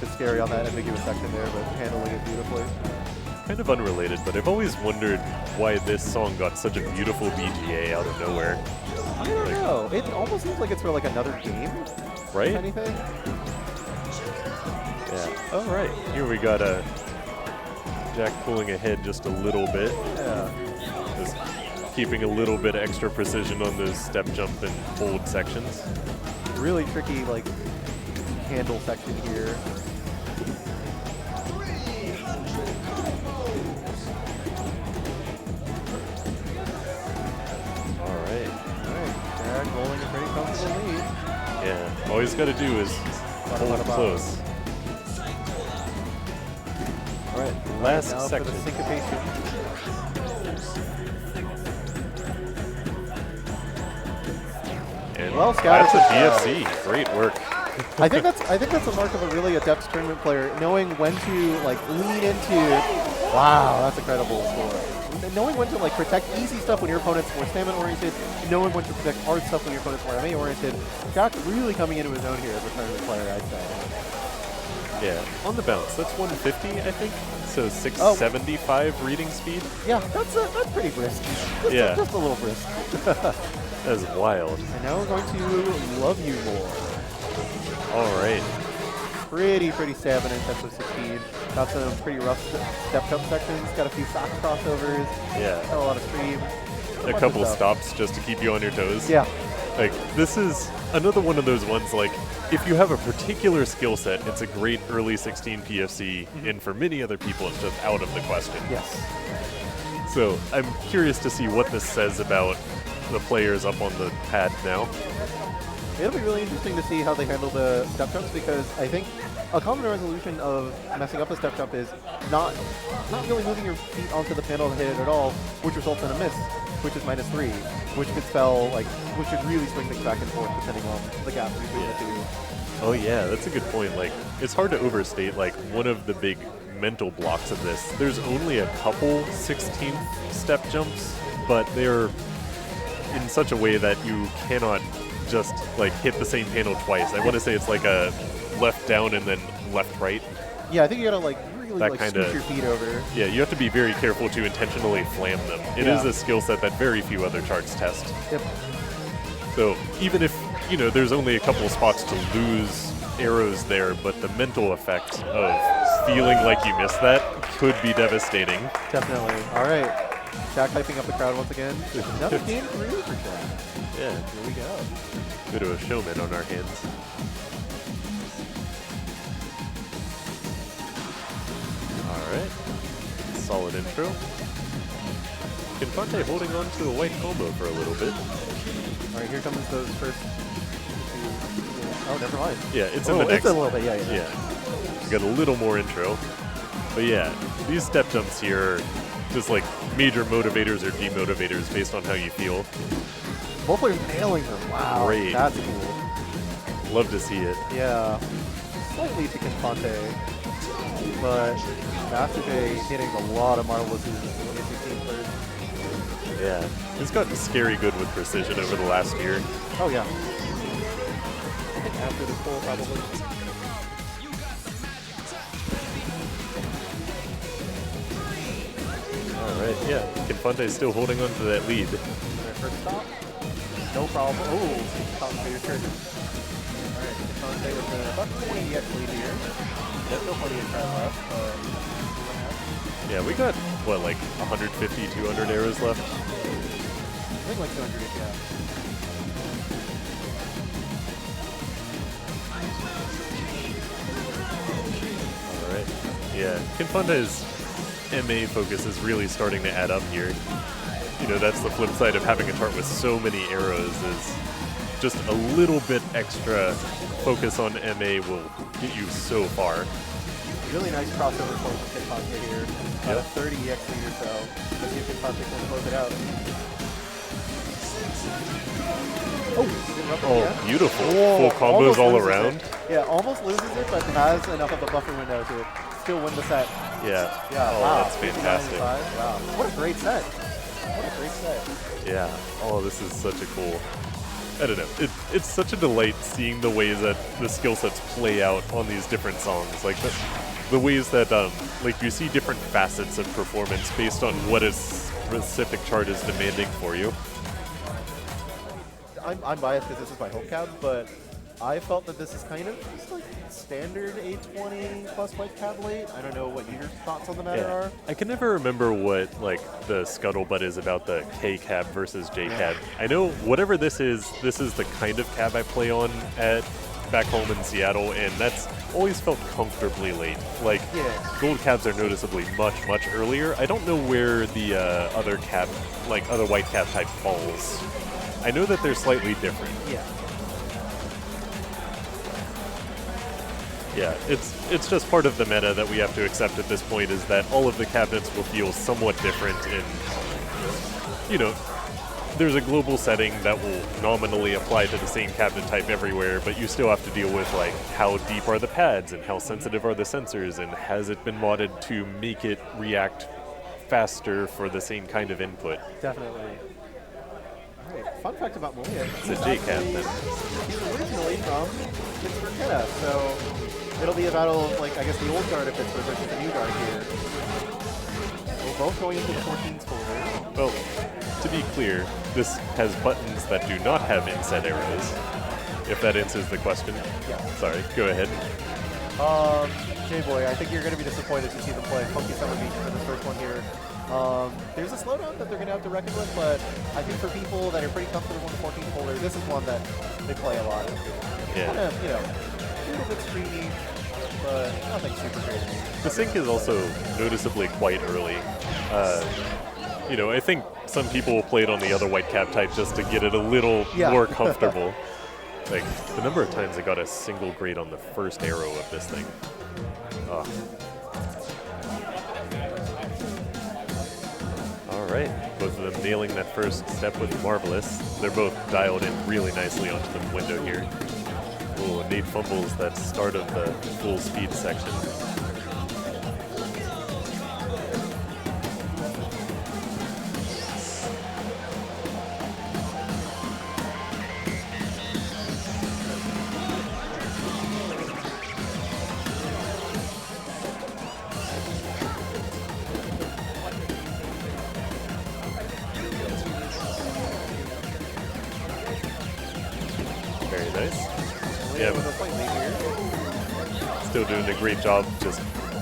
Speaker 1: bit scary on that ambiguous section there, but handling it beautifully.
Speaker 2: Kind of unrelated, but I've always wondered why this song got such a beautiful BGA out of nowhere.
Speaker 1: I don't know. It almost seems like it's for like another game,
Speaker 2: right?
Speaker 1: If anything.
Speaker 2: Yeah. All right. Here we got Jack pulling ahead just a little bit.
Speaker 1: Yeah.
Speaker 2: Just keeping a little bit extra precision on those step jump and hold sections.
Speaker 1: Really tricky like handle section here.
Speaker 2: he's got to do is hold close. All right, last
Speaker 1: now
Speaker 2: section.
Speaker 1: for the syncopation.
Speaker 2: And
Speaker 1: Well scouted.
Speaker 2: that's a DFC. Great work.
Speaker 1: I think that's a mark of a really adept tournament player, knowing when to like lean into. Wow, that's incredible score. Knowing when to like protect easy stuff when your opponent's more stamina oriented, knowing when to protect hard stuff when your opponent's more MA oriented. Jack really coming into his own here as a tournament player, I'd say.
Speaker 2: Yeah, on the bounce. That's 150, I think. So 675 reading speed.
Speaker 1: Yeah, that's pretty brisk. Just a little brisk.
Speaker 2: That's wild.
Speaker 1: And now we're going to love you more.
Speaker 2: All right.
Speaker 1: Pretty stamina intensive 16. Got some pretty rough step jump sections. Got a few fast crossovers.
Speaker 2: Yeah.
Speaker 1: Got a lot of stream.
Speaker 2: A couple stops just to keep you on your toes.
Speaker 1: Yeah.
Speaker 2: Like, this is another one of those ones, like, if you have a particular skill set, it's a great early 16 PFC, and for many other people, it's just out of the question.
Speaker 1: Yes.
Speaker 2: So, I'm curious to see what this says about the players up on the pad now.
Speaker 1: It'll be really interesting to see how they handle the step jumps, because I think a common resolution of messing up a step jump is not really moving your feet onto the panel to hit it at all, which results in a miss, which is -3, which could spell, like, which could really swing things back and forth depending on the gap between the two.
Speaker 2: Oh yeah, that's a good point. Like, it's hard to overstate, like, one of the big mental blocks of this. There's only a couple 16th step jumps, but they're in such a way that you cannot just, like, hit the same panel twice. I want to say it's like a left down and then left right.
Speaker 1: Yeah, I think you gotta, like, really,
Speaker 2: That
Speaker 1: like,
Speaker 2: kinda-
Speaker 1: scoot your feet over.
Speaker 2: Yeah, you have to be very careful to intentionally flam them. It is a skill set that very few other charts test.
Speaker 1: Yep.
Speaker 2: So even if, you know, there's only a couple spots to lose arrows there, but the mental effect of feeling like you missed that could be devastating.
Speaker 1: Definitely. All right. Jack hyping up the crowd once again. Another game 3 for Jack.
Speaker 2: Yeah,
Speaker 1: Here we go.
Speaker 2: bit of a showman on our hands. All right, solid intro. Kinfante holding on to a white combo for a little bit.
Speaker 1: All right, here comes those first two. Oh, never mind.
Speaker 2: Yeah, it's in the
Speaker 1: It's
Speaker 2: next.
Speaker 1: a little bit, yeah.
Speaker 2: Yeah, we got a little more intro. But yeah, these step jumps here are just like major motivators or demotivators based on how you feel.
Speaker 1: Both players nailing them. Wow,
Speaker 2: Great.
Speaker 1: that's cool.
Speaker 2: Love to see it.
Speaker 1: Yeah, slightly to Kinfante, but MASTERJ hitting a lot of marvelouses in the 16 first.
Speaker 2: Yeah, he's gotten scary good with precision over the last year.
Speaker 1: Oh yeah. I think after this poll probably.
Speaker 2: All right, yeah, Kinfante is still holding on to that lead.
Speaker 1: Their first stop. No problem. Oh, top fader turn. Alright, Kinfante with the about 20 EX lead here. Still plenty of time left.
Speaker 2: Yeah, we got, what, like 150, 200 arrows left?
Speaker 1: I think like 200, yeah.
Speaker 2: All right. Yeah, Kinfante's MA focus is really starting to add up here. You know, that's the flip side of having a chart with so many arrows is just a little bit extra focus on MA will get you so far.
Speaker 1: Really nice crossover point with Kinfante here. At a 30 EX lead or so. Let's see if Kinfante can close it out. Oh, didn't ruffle
Speaker 2: Oh,
Speaker 1: yet.
Speaker 2: beautiful.
Speaker 1: Whoa,
Speaker 2: Full combos
Speaker 1: almost
Speaker 2: all
Speaker 1: loses
Speaker 2: around.
Speaker 1: it. Yeah, almost loses it, but has enough of a buffer window to still win the set.
Speaker 2: Yeah.
Speaker 1: Yeah,
Speaker 2: Oh,
Speaker 1: wow.
Speaker 2: that's fantastic.
Speaker 1: 59-5. Wow. What a great set. What a great set.
Speaker 2: Yeah. Oh, this is such a cool. I don't know. It's such a delight seeing the ways that the skill sets play out on these different songs. Like the ways that like you see different facets of performance based on what a specific chart is demanding for you.
Speaker 1: I'm biased because this is my home cab, but I felt that this is kind of just like standard 820 plus white cab late. I don't know what your thoughts on the matter are.
Speaker 2: I can never remember what like the scuttlebutt is about the K cab versus J cab. I know whatever this is the kind of cab I play on at back home in Seattle, and that's always felt comfortably late. Like gold cabs are noticeably much earlier. I don't know where the other cab, like other white cab type falls. I know that they're slightly different.
Speaker 1: Yeah.
Speaker 2: Yeah, it's just part of the meta that we have to accept at this point, is that all of the cabinets will feel somewhat different in, you know, there's a global setting that will nominally apply to the same cabinet type everywhere, but you still have to deal with like how deep are the pads and how sensitive are the sensors, and has it been modded to make it react faster for the same kind of input.
Speaker 1: Definitely. All right, fun fact about Malia.
Speaker 2: It's a J-Cab then.
Speaker 1: He's originally from Pittsburgh, Canada, so it'll be a battle of, like, I guess the old guard of Pittsburgh versus the new guard here. We're both going into the 14s folder.
Speaker 2: Well, to be clear, this has buttons that do not have inset arrows, if that answers the question.
Speaker 1: Yeah.
Speaker 2: Sorry, go ahead.
Speaker 1: J-Boy, I think you're going to be disappointed to see them play Funky Summer Beach for this first one here. There's a slowdown that they're going to have to reckon with, but I think for people that are pretty comfortable in the 14 folder, this is one that they play a lot.
Speaker 2: Yeah.
Speaker 1: Kind of, you know, a little bit streamy, but nothing super crazy.
Speaker 2: The sync is also noticeably quite early. You know, I think some people will play it on the other white cap type just to get it a little more comfortable. Like, the number of times I got a single grade on the first arrow of this thing. Oh. All right, both of them nailing that first step with Marvelous. They're both dialed in really nicely onto the window here. Oh, Nate fumbles that start of the full speed section. Very nice. Yeah, still doing a great job just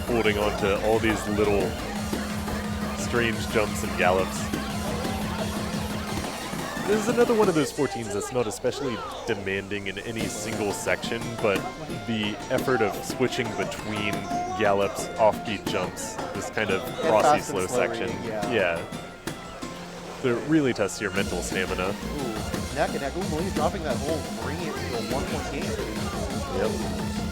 Speaker 2: holding on to all these little strange jumps and gallops. This is another one of those 14s that's not especially demanding in any single section, but the effort of switching between gallops, offbeat jumps, this kind of crossy slow section. Yeah. So it really tests your mental stamina.
Speaker 1: Ooh, neck and neck. Ooh, Malia's dropping that whole bringing it to a 1-point game.
Speaker 2: Yep.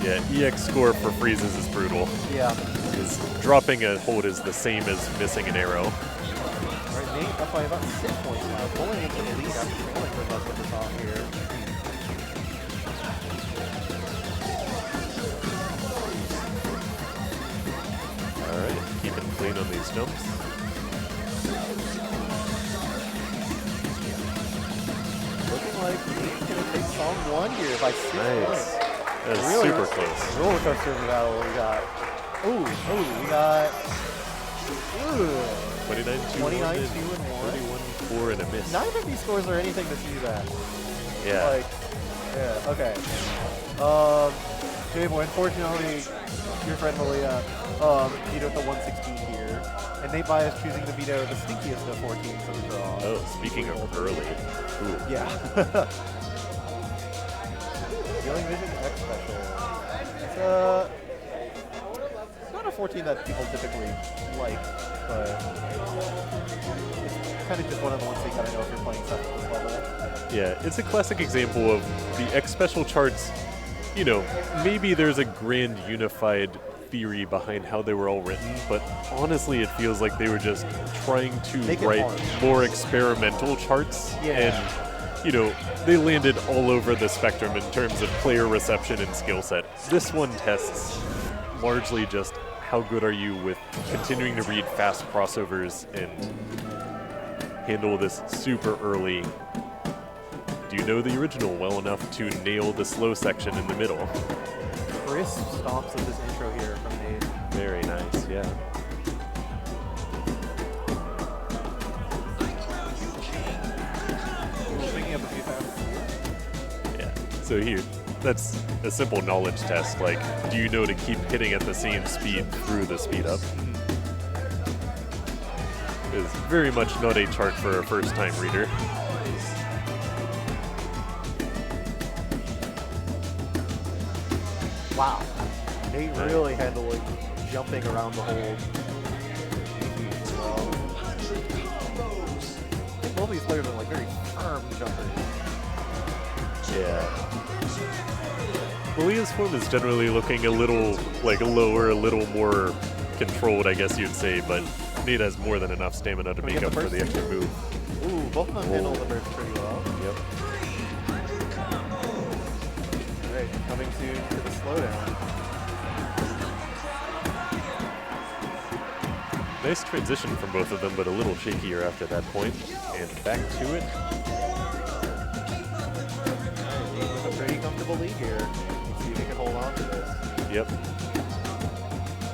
Speaker 2: Yeah, EX score for freezes is brutal.
Speaker 1: Yeah.
Speaker 2: Because dropping a hold is the same as missing an arrow.
Speaker 1: All right, Nate up by about 6 points now, pulling into the lead after trailing for much of the top here.
Speaker 2: All right, keeping clean on these jumps.
Speaker 1: Looking like Nate's going to take song 1 here by 6 points.
Speaker 2: That's
Speaker 1: Really
Speaker 2: super close.
Speaker 1: roller coaster of a battle we got. Ooh, we got
Speaker 2: 29, 2,
Speaker 1: 29, 2,
Speaker 2: 1,
Speaker 1: and
Speaker 2: 31, 4, and a miss.
Speaker 1: Neither of these scores are anything to see that.
Speaker 2: Yeah.
Speaker 1: Like, yeah, okay. J-Boy, unfortunately, your friend Malia vetoed the 116 here. And Nate Bias choosing to veto the stinkiest of 14 for the draw.
Speaker 2: Oh, speaking of early. Ooh.
Speaker 1: Yeah. Healing Vision X Special. It's not a 14 that people typically like, but it's kind of just one of the ones that you gotta know if you're playing stuff at this level.
Speaker 2: Yeah, it's a classic example of the X special charts. You know, maybe there's a grand unified theory behind how they were all written, but honestly it feels like they were just trying to write more experimental charts.
Speaker 1: Yeah.
Speaker 2: And, you know, they landed all over the spectrum in terms of player reception and skill set. This one tests largely just how good are you with continuing to read fast crossovers and handle this super early. Do you know the original well enough to nail the slow section in the middle?
Speaker 1: Crisp stomps of this intro here from Nate.
Speaker 2: Very nice, yeah.
Speaker 1: Picking up a few times.
Speaker 2: Yeah. So here, that's a simple knowledge test. Like, do you know to keep hitting at the same speed through the speed up? Is very much not a chart for a first-time reader.
Speaker 1: Wow. Nate really handling jumping around the hold. Well, I think both of these players are like very firm jumpers.
Speaker 2: Yeah. Malia's form is generally looking a little like lower, a little more controlled, I guess you'd say, but Nate has more than enough stamina to
Speaker 1: Can we
Speaker 2: make
Speaker 1: get
Speaker 2: up
Speaker 1: the
Speaker 2: for the
Speaker 1: first
Speaker 2: extra move.
Speaker 1: Ooh, both of them handle the burst pretty well.
Speaker 2: Yep.
Speaker 1: Alright, coming soon to the slowdown.
Speaker 2: Nice transition from both of them, but a little shakier after that point. And back to it.
Speaker 1: Alright, a pretty comfortable lead here. Let's see if he can hold on to this.
Speaker 2: Yep.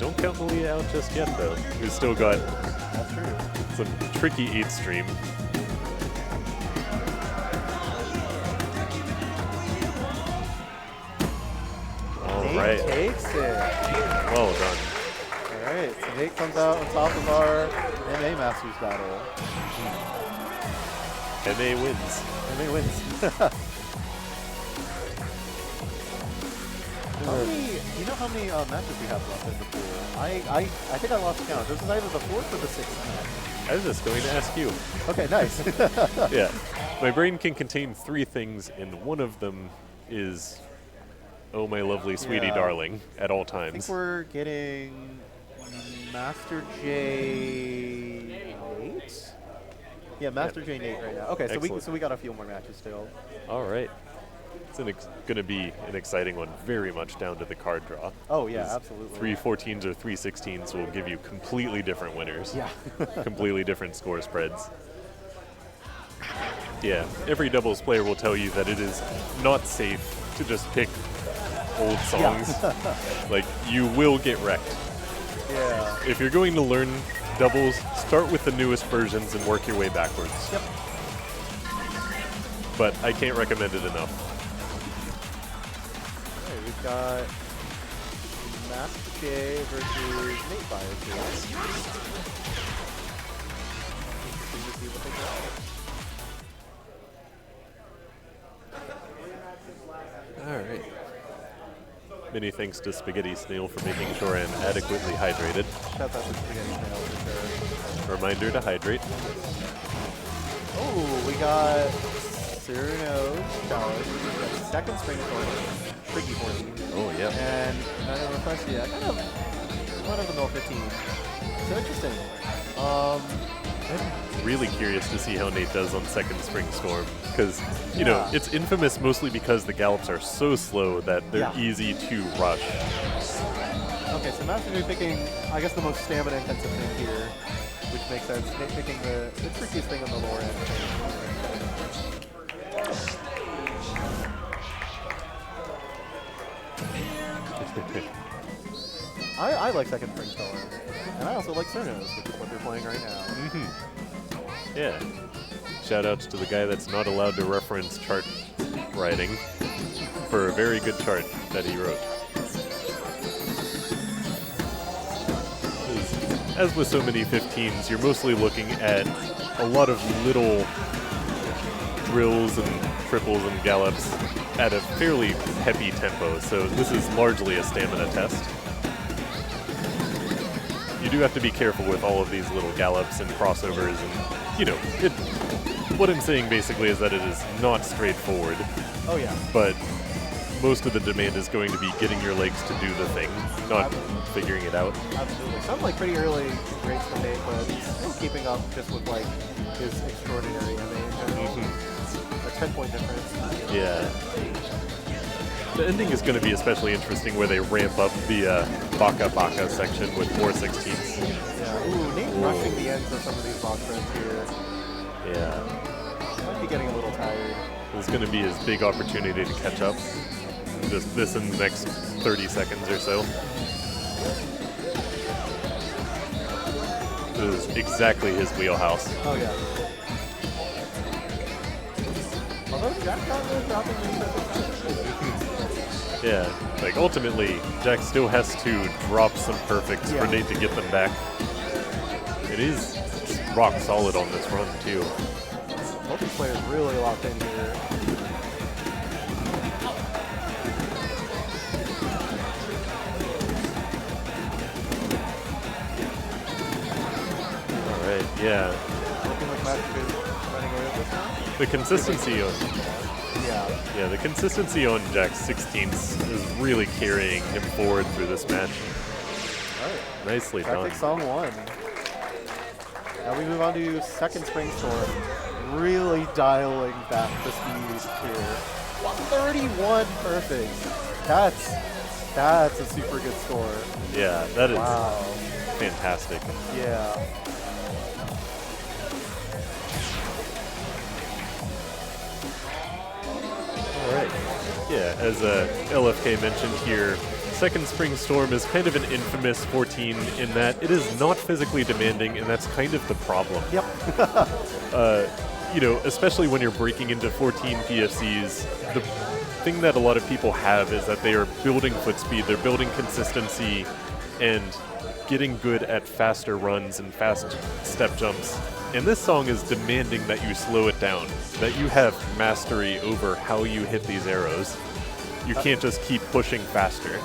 Speaker 2: Don't count Malia out just yet, though. We've still got
Speaker 1: That's true.
Speaker 2: some tricky 8th stream. All
Speaker 1: Nate
Speaker 2: right.
Speaker 1: takes it.
Speaker 2: Well done.
Speaker 1: Alright, so Nate comes out on top of our MA Masters battle.
Speaker 2: MA wins.
Speaker 1: MA wins. How many, do you know how many matches we have left in the pool? I think I lost count. This is either the 4th or the 6th match.
Speaker 2: I was just going to ask you.
Speaker 1: Okay, nice.
Speaker 2: Yeah. My brain can contain 3 things, and one of them is, oh my lovely sweetie
Speaker 1: Yeah.
Speaker 2: darling, at all
Speaker 1: I think
Speaker 2: times.
Speaker 1: we're getting Master J Nate? Yeah, Master J Nate right now. Okay,
Speaker 2: Excellent.
Speaker 1: so we got a few more matches still.
Speaker 2: All right. It's going to be an exciting one, very much down to the card draw.
Speaker 1: Oh yeah,
Speaker 2: 'Cause
Speaker 1: absolutely.
Speaker 2: 3 14s or 3 16s will give you completely different winners.
Speaker 1: Yeah.
Speaker 2: Completely different score spreads. Yeah, every doubles player will tell you that it is not safe to just pick old songs. Like, you will get wrecked.
Speaker 1: Yeah.
Speaker 2: If you're going to learn doubles, start with the newest versions and work your way backwards.
Speaker 1: Yep.
Speaker 2: But I can't recommend it enough.
Speaker 1: Alright, we've got Master J versus Nate Bias here. Interesting to see what they got.
Speaker 2: All right. Many thanks to Spaghetti Snail for making sure I'm adequately hydrated.
Speaker 1: Shout out to Spaghetti Snail for sure.
Speaker 2: Reminder to hydrate.
Speaker 1: Oh, we got Cirno challenge. Second spring tournament. Tricky 14.
Speaker 2: Oh, yeah.
Speaker 1: And none of the requests yet. Kind of one of the mill 15. So interesting.
Speaker 2: I'm really curious to see how Nate does on second Spring Storm, because, you know, it's infamous mostly because the gallops are so slow that they're easy to rush.
Speaker 1: Okay, so Master J picking, I guess, the most stamina intensive thing here, which makes sense. Nate picking the trickiest thing on the lower end. I like second Spring Storm, and I also like Cirno's, which is what they're playing right now.
Speaker 2: Yeah. Shout outs to the guy that's not allowed to reference chart writing for a very good chart that he wrote. As with so many 15s, you're mostly looking at a lot of little drills and triples and gallops at a fairly peppy tempo, so this is largely a stamina test. You do have to be careful with all of these little gallops and crossovers, and, you know, what I'm saying basically is that it is not straightforward.
Speaker 1: Oh yeah.
Speaker 2: But most of the demand is going to be getting your legs to do the thing, not figuring it out.
Speaker 1: Absolutely. Some like pretty early rates from Nate, but he's still keeping up just with like his extraordinary MA in general. A 10-point difference.
Speaker 2: Yeah. The ending is going to be especially interesting where they ramp up the Baka Baka section with more 16s.
Speaker 1: Yeah. Ooh, Nate's rushing the ends of some of these box runs here.
Speaker 2: Yeah.
Speaker 1: Might be getting a little tired.
Speaker 2: It's going to be his big opportunity to catch up. Just this in the next 30 seconds or so. This is exactly his wheelhouse.
Speaker 1: Oh yeah. Although Jack got the dropping in
Speaker 2: Yeah, like ultimately, Jack still has to drop some perfects for Nate to get them back. It is rock solid on this run too.
Speaker 1: Multiplayer is really locked in here.
Speaker 2: All right, yeah.
Speaker 1: Looking like Master is running away with this now.
Speaker 2: The consistency on
Speaker 1: Yeah.
Speaker 2: the consistency on Jack's 16 16th is really carrying him forward through this match.
Speaker 1: Alright.
Speaker 2: Nicely done.
Speaker 1: Tactic Song 1. Now we move on to second Spring Storm. Really dialing back the speed here. 31 perfect. That's a super good score.
Speaker 2: Yeah, that is
Speaker 1: Wow.
Speaker 2: fantastic.
Speaker 1: Yeah.
Speaker 2: Alright. Yeah, as LFK mentioned here, second Spring Storm is kind of an infamous 14 in that it is not physically demanding, and that's kind of the problem.
Speaker 1: Yep.
Speaker 2: You know, especially when you're breaking into 14 PFCs, the thing that a lot of people have is that they are building foot speed, they're building consistency, and getting good at faster runs and fast step jumps. And this song is demanding that you slow it down, that you have mastery over how you hit these arrows. You can't just keep pushing faster.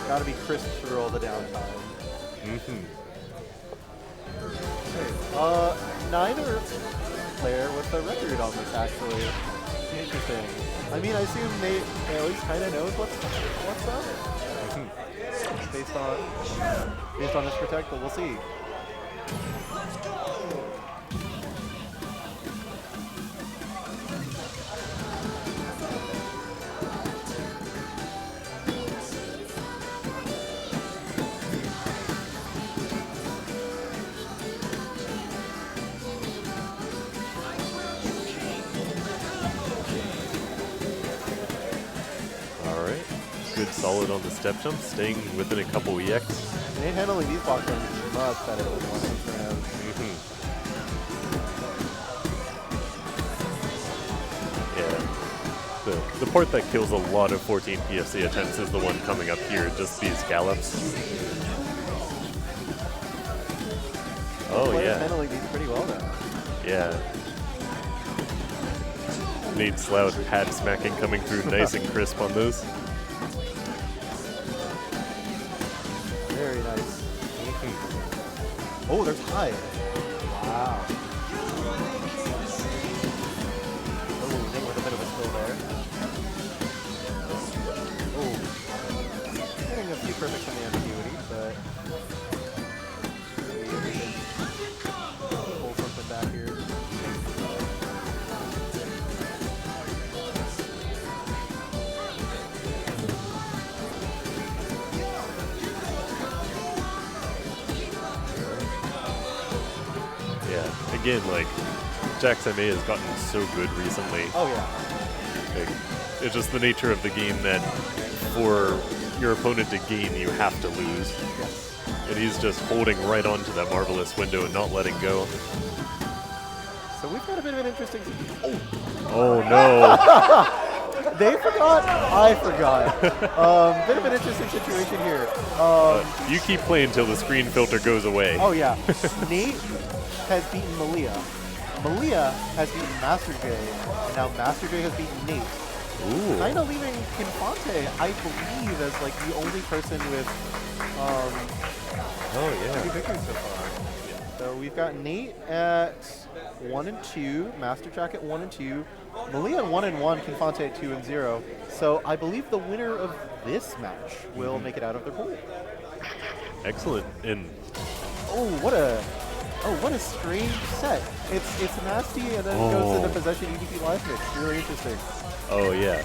Speaker 1: Gotta be crisp through all the downtime. Neither player with the record on this, actually. Interesting. I mean, I assume they at least kind of knows what's up. Based on this protect, but we'll see.
Speaker 2: Good solid on the step jump, staying within a couple EX.
Speaker 1: And handling these box runs is much better than one for him.
Speaker 2: Yeah. The part that kills a lot of 14 PFC attempts is the one coming up here, just these gallops. Oh yeah.
Speaker 1: Handling these pretty well now.
Speaker 2: Yeah. Nate's loud pad smacking coming through nice and crisp on those.
Speaker 1: Very nice. Oh, there's high. Wow. Oh, Nate with a bit of a skill there. Oh. Getting a few perfects in the ambiguity, but maybe we can pull something back here.
Speaker 2: Again, like, Jack's MA has gotten so good recently.
Speaker 1: Oh, yeah.
Speaker 2: Like, it's just the nature of the game that for your opponent to gain, you have to lose.
Speaker 1: Yes.
Speaker 2: And he's just holding right onto that marvelous window and not letting go.
Speaker 1: So we've got a bit of an interesting...
Speaker 2: Oh, no.
Speaker 1: They forgot, I forgot. Bit of an interesting situation here.
Speaker 2: You keep playing till the screen filter goes away.
Speaker 1: Oh, yeah. Nate has beaten Malia. Malia has beaten MasterJ, and now MasterJ has beaten Nate.
Speaker 2: Ooh.
Speaker 1: Kind of leaving Kinfante, I believe, as like the only person with
Speaker 2: oh yeah,
Speaker 1: 2 victories so far. So we've got Nate at 1 and 2, MasterJack at 1 and 2, Malia at 1 and 1, Kinfante at 2 and 0. So I believe the winner of this match will make it out of their pool.
Speaker 2: Excellent. And
Speaker 1: what a strange set. It's nasty and then goes into possession EDP live mix. Really interesting.
Speaker 2: Oh yeah.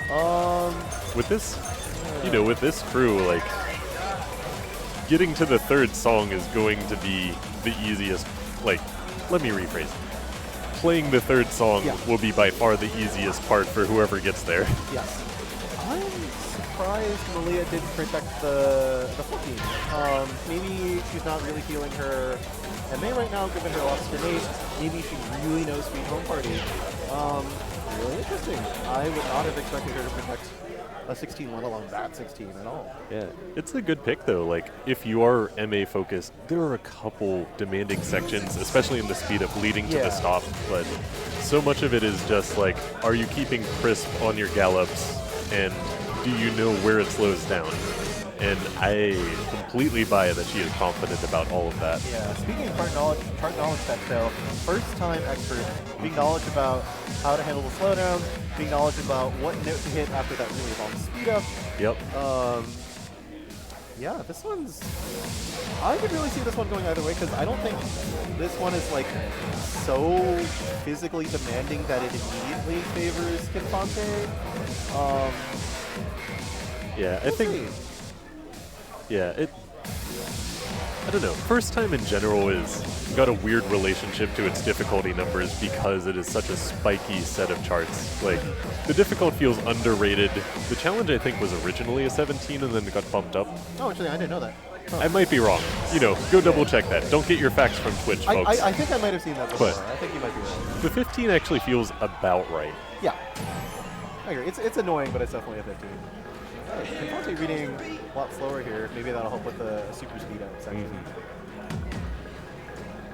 Speaker 2: With this, you know, with this crew, like, getting to the third song is going to be the easiest. Like, let me rephrase. Playing the third song will be by far the easiest part for whoever gets there.
Speaker 1: Yes. I'm surprised Malia didn't protect the 14. Maybe she's not really feeling her MA right now, given her loss to Nate. Maybe she really knows Sweet Home Party. Really interesting. I would not have expected her to protect a 16, let alone that 16 at all.
Speaker 2: Yeah, it's a good pick though. Like, if you are MA focused, there are a couple demanding sections, especially in the speed up leading to the stop, but so much of it is just like, are you keeping crisp on your gallops, and do you know where it slows down? And I completely buy that she is confident about all of that.
Speaker 1: Yeah, speaking of chart knowledge tech though, first time expert, big knowledge about how to handle the slowdowns, being knowledgeable about what note to hit after that really long speed up.
Speaker 2: Yep.
Speaker 1: Yeah, this one's... I could really see this one going either way, because I don't think this one is, like, so physically demanding that it immediately favors Kinfante.
Speaker 2: Yeah, I
Speaker 1: We'll
Speaker 2: think...
Speaker 1: see.
Speaker 2: Yeah, I don't know. First time in general is got a weird relationship to its difficulty numbers because it is such a spiky set of charts. Like, the difficult feels underrated. The challenge, I think, was originally a 17 and then it got bumped up.
Speaker 1: Oh, actually, I didn't know that. Huh.
Speaker 2: I might be wrong. You know, go double check that. Don't get your facts from Twitch, folks.
Speaker 1: I think I might have seen that before.
Speaker 2: But
Speaker 1: I think you might be right.
Speaker 2: the 15 actually feels about right.
Speaker 1: Yeah. I agree. It's annoying, but it's definitely a 15. Kinfante reading a lot slower here. Maybe that'll help with the super speed up section.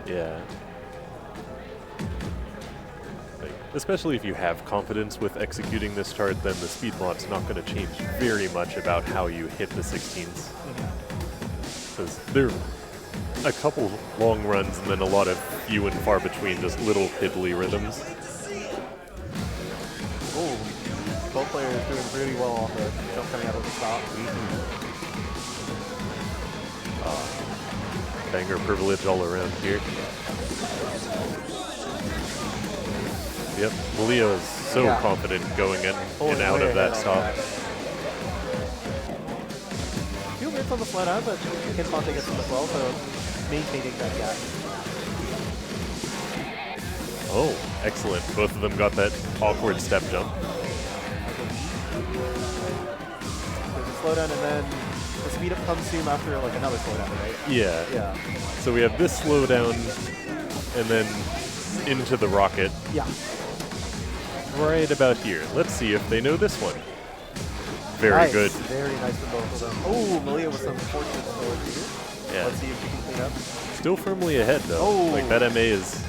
Speaker 2: Yeah. Like, especially if you have confidence with executing this chart, then the speed block's not going to change very much about how you hit the 16s. Because there are a couple long runs and then a lot of few and far between, just little piddly rhythms.
Speaker 1: Oh, both players doing really well on the jump coming out of the stop.
Speaker 2: Banger privilege all around here. Yep, Malia is so confident going in and out of that stop.
Speaker 1: Few minutes on the slide out, but Kinfante gets him as well, so maintaining that gap.
Speaker 2: Oh, excellent. Both of them got that awkward step jump.
Speaker 1: There's a slowdown, and then the speed up comes soon after like another slowdown, right?
Speaker 2: Yeah.
Speaker 1: Yeah.
Speaker 2: So we have this slowdown and then into the rocket.
Speaker 1: Yeah.
Speaker 2: Right about here. Let's see if they know this one. Very
Speaker 1: nice.
Speaker 2: good.
Speaker 1: Very nice for both of them. Oh, Malia with some fortunate forward here.
Speaker 2: Yeah.
Speaker 1: Let's see if she can clean up.
Speaker 2: Still firmly ahead though.
Speaker 1: Oh.
Speaker 2: Like that MA is...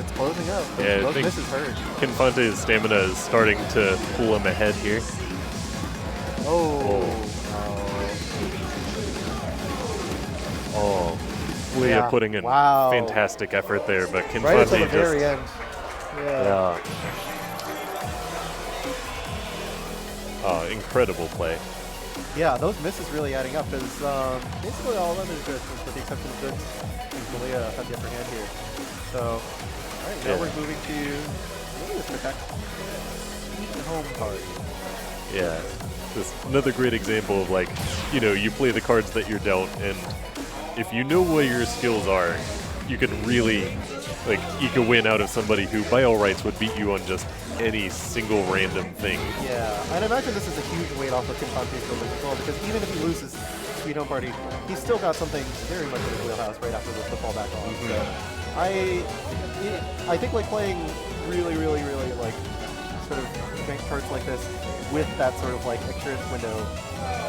Speaker 1: It's closing up.
Speaker 2: Yeah, I
Speaker 1: Those
Speaker 2: think
Speaker 1: misses hurt.
Speaker 2: Kinfante's stamina is starting to pull him ahead here. Oh, Malia putting in fantastic effort there, but Kinfante
Speaker 1: right until the
Speaker 2: just...
Speaker 1: very end. Yeah.
Speaker 2: Oh, incredible play.
Speaker 1: Yeah, those misses really adding up because basically all of them is good, with the exception of Goods. Malia had the upper hand here. So, alright, now we're moving to Malia's protect. Home card.
Speaker 2: Yeah, this another great example of like, you know, you play the cards that you're dealt, and if you know what your skills are, you can really like eke a win out of somebody who, by all rights, would beat you on just any single random thing.
Speaker 1: Yeah, and I imagine this is a huge weight off of Kinfante's shoulders as well, because even if he loses Sweet Home Party, he's still got something very much in his wheelhouse right after this to fall back on. So I think like playing really like sort of strength charts like this with that sort of like extra window,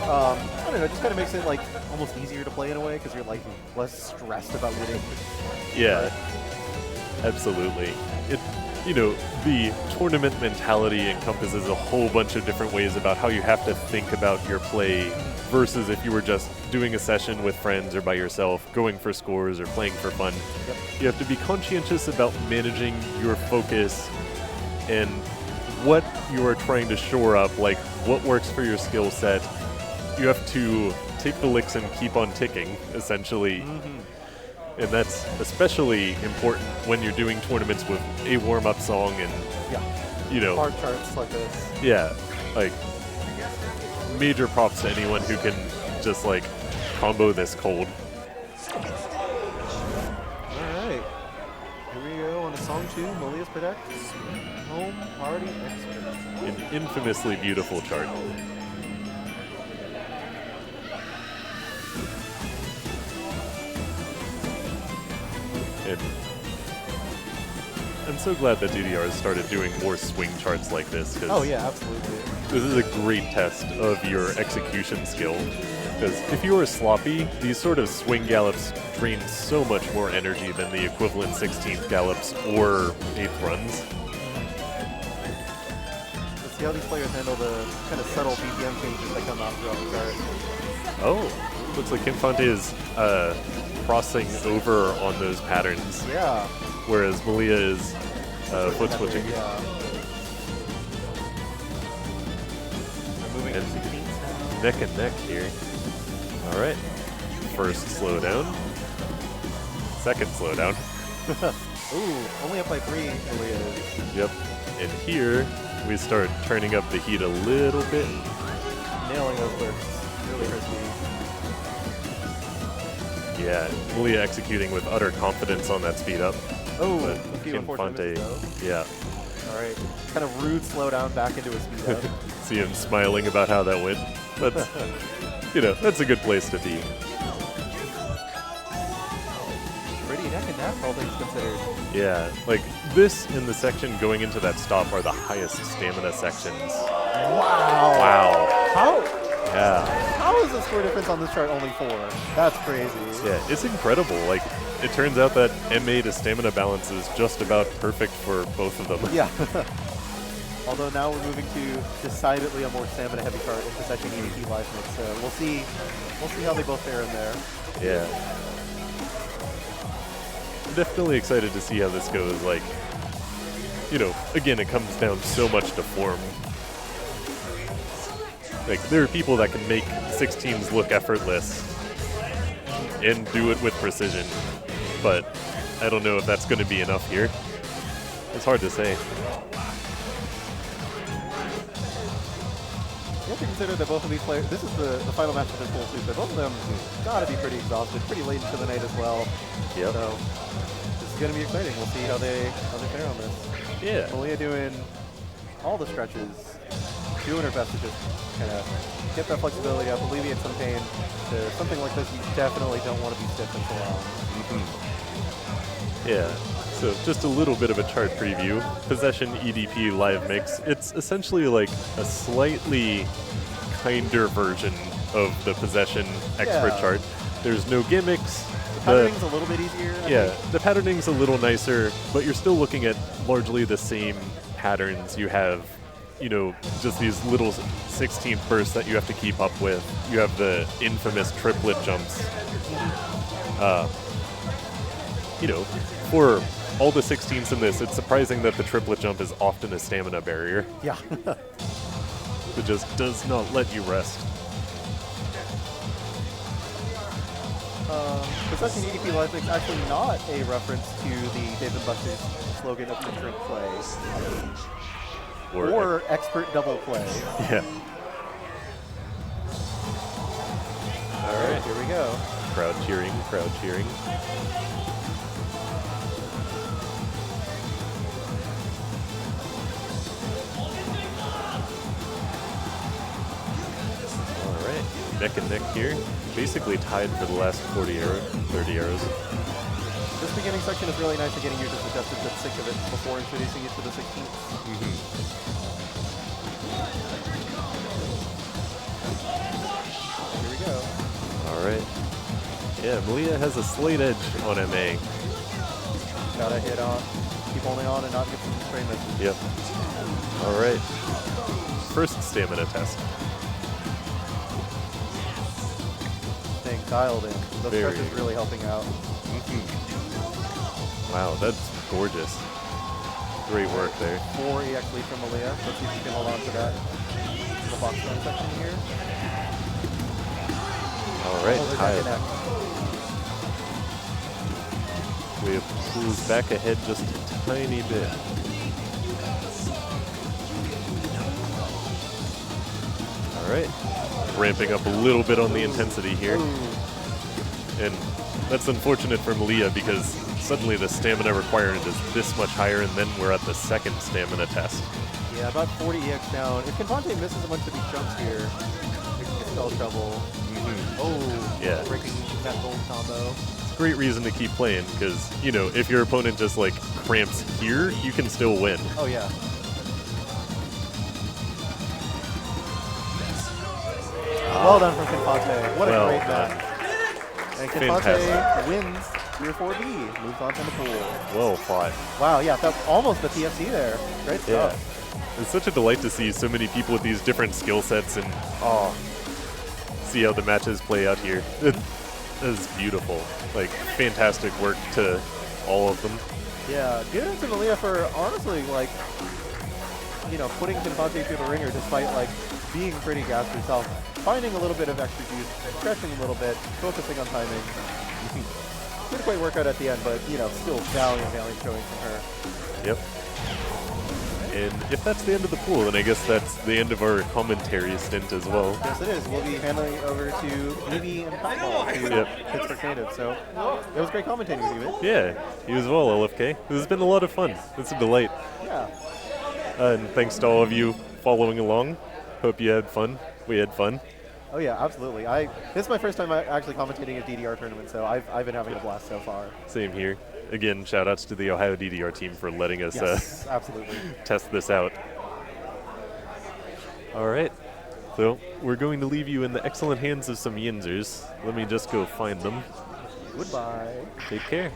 Speaker 1: I don't know, just kind of makes it like almost easier to play in a way because you're like less stressed about winning.
Speaker 2: Yeah, absolutely. It, you know, the tournament mentality encompasses a whole bunch of different ways about how you have to think about your play versus if you were just doing a session with friends or by yourself, going for scores or playing for fun.
Speaker 1: Yep.
Speaker 2: You have to be conscientious about managing your focus and what you are trying to shore up, like what works for your skill set. You have to take the licks and keep on ticking, essentially. And that's especially important when you're doing tournaments with a warm-up song and, you know...
Speaker 1: hard charts like this.
Speaker 2: Yeah, like, major props to anyone who can just, like, combo this cold.
Speaker 1: Alright. Here we go on to song 2, Malia's Protect. Home Party Expert.
Speaker 2: An infamously beautiful chart. And I'm so glad that DDR has started doing more swing charts like this.
Speaker 1: Oh yeah, absolutely.
Speaker 2: This is a great test of your execution skill. Because if you are sloppy, these sort of swing gallops drain so much more energy than the equivalent 16th gallops or 8th runs.
Speaker 1: Let's see how these players handle the kind of subtle BPM changes that come out throughout the chart.
Speaker 2: Oh, looks like Kinfante is crossing over on those patterns.
Speaker 1: Yeah.
Speaker 2: Whereas Malia is foot switching.
Speaker 1: Yeah.
Speaker 2: neck and neck here. All right. First slowdown. Second slowdown.
Speaker 1: Ooh, only up by 3, Malia is.
Speaker 2: Yep. And here, we start turning up the heat a little bit.
Speaker 1: Nailing those bursts. Really crispy.
Speaker 2: Yeah, Malia executing with utter confidence on that speed up.
Speaker 1: Oh,
Speaker 2: But
Speaker 1: a few unfortunate
Speaker 2: Kinfante,
Speaker 1: misses, though.
Speaker 2: yeah.
Speaker 1: All right. Kind of rude slowdown back into a speed up.
Speaker 2: See him smiling about how that went. That's, you know, that's a good place to be.
Speaker 1: Pretty neck and neck, all things considered.
Speaker 2: Yeah, like this and the section going into that stop are the highest stamina sections.
Speaker 1: Wow.
Speaker 2: Wow.
Speaker 1: How?
Speaker 2: Yeah.
Speaker 1: How is the score difference on this chart only 4? That's crazy.
Speaker 2: Yeah, it's incredible. Like, it turns out that MA to stamina balance is just about perfect for both of them.
Speaker 1: Yeah. Although now we're moving to decidedly a more stamina heavy chart in Possession EDP Live Mix. So we'll see how they both fare in there.
Speaker 2: Yeah. I'm definitely excited to see how this goes. Like, you know, again, it comes down so much to form. Like, there are people that can make 16s look effortless and do it with precision, but I don't know if that's going to be enough here. It's hard to say.
Speaker 1: You have to consider that both of these players, this is the final match of their full suit, but both of them gotta be pretty exhausted, pretty late into the night as well.
Speaker 2: Yep.
Speaker 1: So this is gonna be exciting. We'll see how they fare on this.
Speaker 2: Yeah.
Speaker 1: Malia doing all the stretches, doing her best to just kind of get that flexibility up, alleviate some pain. To something like this, you definitely don't want to be stiff and so long.
Speaker 2: Yeah. So just a little bit of a chart preview. Possession EDP Live Mix. It's essentially like a slightly kinder version of the Possession Expert
Speaker 1: Yeah.
Speaker 2: chart. There's no gimmicks.
Speaker 1: Patterning's a little bit easier. I
Speaker 2: Yeah,
Speaker 1: think.
Speaker 2: the patterning's a little nicer, but you're still looking at largely the same patterns. You have, you know, just these little 16th bursts that you have to keep up with. You have the infamous triplet jumps. You know, for all the 16ths in this, it's surprising that the triplet jump is often a stamina barrier.
Speaker 1: Yeah.
Speaker 2: It just does not let you rest.
Speaker 1: Possession EDP Live Mix actually not a reference to the Dave & Buster's slogan of instant play. Or expert double play.
Speaker 2: Yeah.
Speaker 1: All right, here we go.
Speaker 2: Crowd cheering, crowd cheering. All right, neck and neck here. Basically tied for the last 30 arrows.
Speaker 1: This beginning section is really nice at getting you just adjusted to the sync of it before introducing you to the 16th. Here we go.
Speaker 2: All right. Yeah, Malia has a slight edge on MA.
Speaker 1: Gotta hit on, keep holding on and not get some frame misses.
Speaker 2: Yep. All right. First stamina test.
Speaker 1: Staying dialed in. The
Speaker 2: Very.
Speaker 1: stretch is really helping out.
Speaker 2: Wow, that's gorgeous. Great work there.
Speaker 1: 4 EX lead from Malia. Let's see if she can hold on to that. The box run section here.
Speaker 2: All right,
Speaker 1: Hold her
Speaker 2: tied.
Speaker 1: neck and neck.
Speaker 2: We have pulls back ahead just a tiny bit. All right, ramping up a little bit on the intensity here. And that's unfortunate for Malia because suddenly the stamina requirement is this much higher, and then we're at the second stamina test.
Speaker 1: Yeah, about 40 EX down. If Kinfante misses a bunch of these jumps here, it can spell trouble. Oh,
Speaker 2: Yeah.
Speaker 1: breaking that gold combo.
Speaker 2: It's a great reason to keep playing because, you know, if your opponent just like cramps here, you can still win.
Speaker 1: Oh, yeah. Well done from Kinfante. What a
Speaker 2: Well
Speaker 1: great
Speaker 2: done.
Speaker 1: match. And Kinfante
Speaker 2: Fantastic.
Speaker 1: wins Tier 4B, moves on from the pool.
Speaker 2: Well fought.
Speaker 1: Wow, yeah, that's almost the PFC there. Great
Speaker 2: Yeah.
Speaker 1: stuff.
Speaker 2: It's such a delight to see so many people with these different skill sets and see how the matches play out here. It is beautiful. Like, fantastic work to all of them.
Speaker 1: Yeah, good to Malia for honestly, like, you know, putting Kinfante through the ringer despite like being pretty gassed herself, finding a little bit of extra juice, stretching a little bit, focusing on timing. Didn't quite work out at the end, but you know, still valiant showing from her.
Speaker 2: Yep. And if that's the end of the pool, then I guess that's the end of our commentary stint as well.
Speaker 1: Yes, it is. We'll be handling it over to Evie and Patball, to Pittsburgh native. So it was great commentating with you, man.
Speaker 2: Yeah, you as well, LFK. This has been a lot of fun. It's a delight.
Speaker 1: Yeah.
Speaker 2: And thanks to all of you following along. Hope you had fun. We had fun.
Speaker 1: Oh yeah, absolutely. This is my first time actually commentating a DDR tournament, so I've been having a blast so far.
Speaker 2: Same here. Again, shout outs to the Ohio DDR team for letting us
Speaker 1: absolutely
Speaker 2: test this out. All right. So we're going to leave you in the excellent hands of some Yinzers. Let me just go find them.
Speaker 1: Goodbye.
Speaker 2: Take care.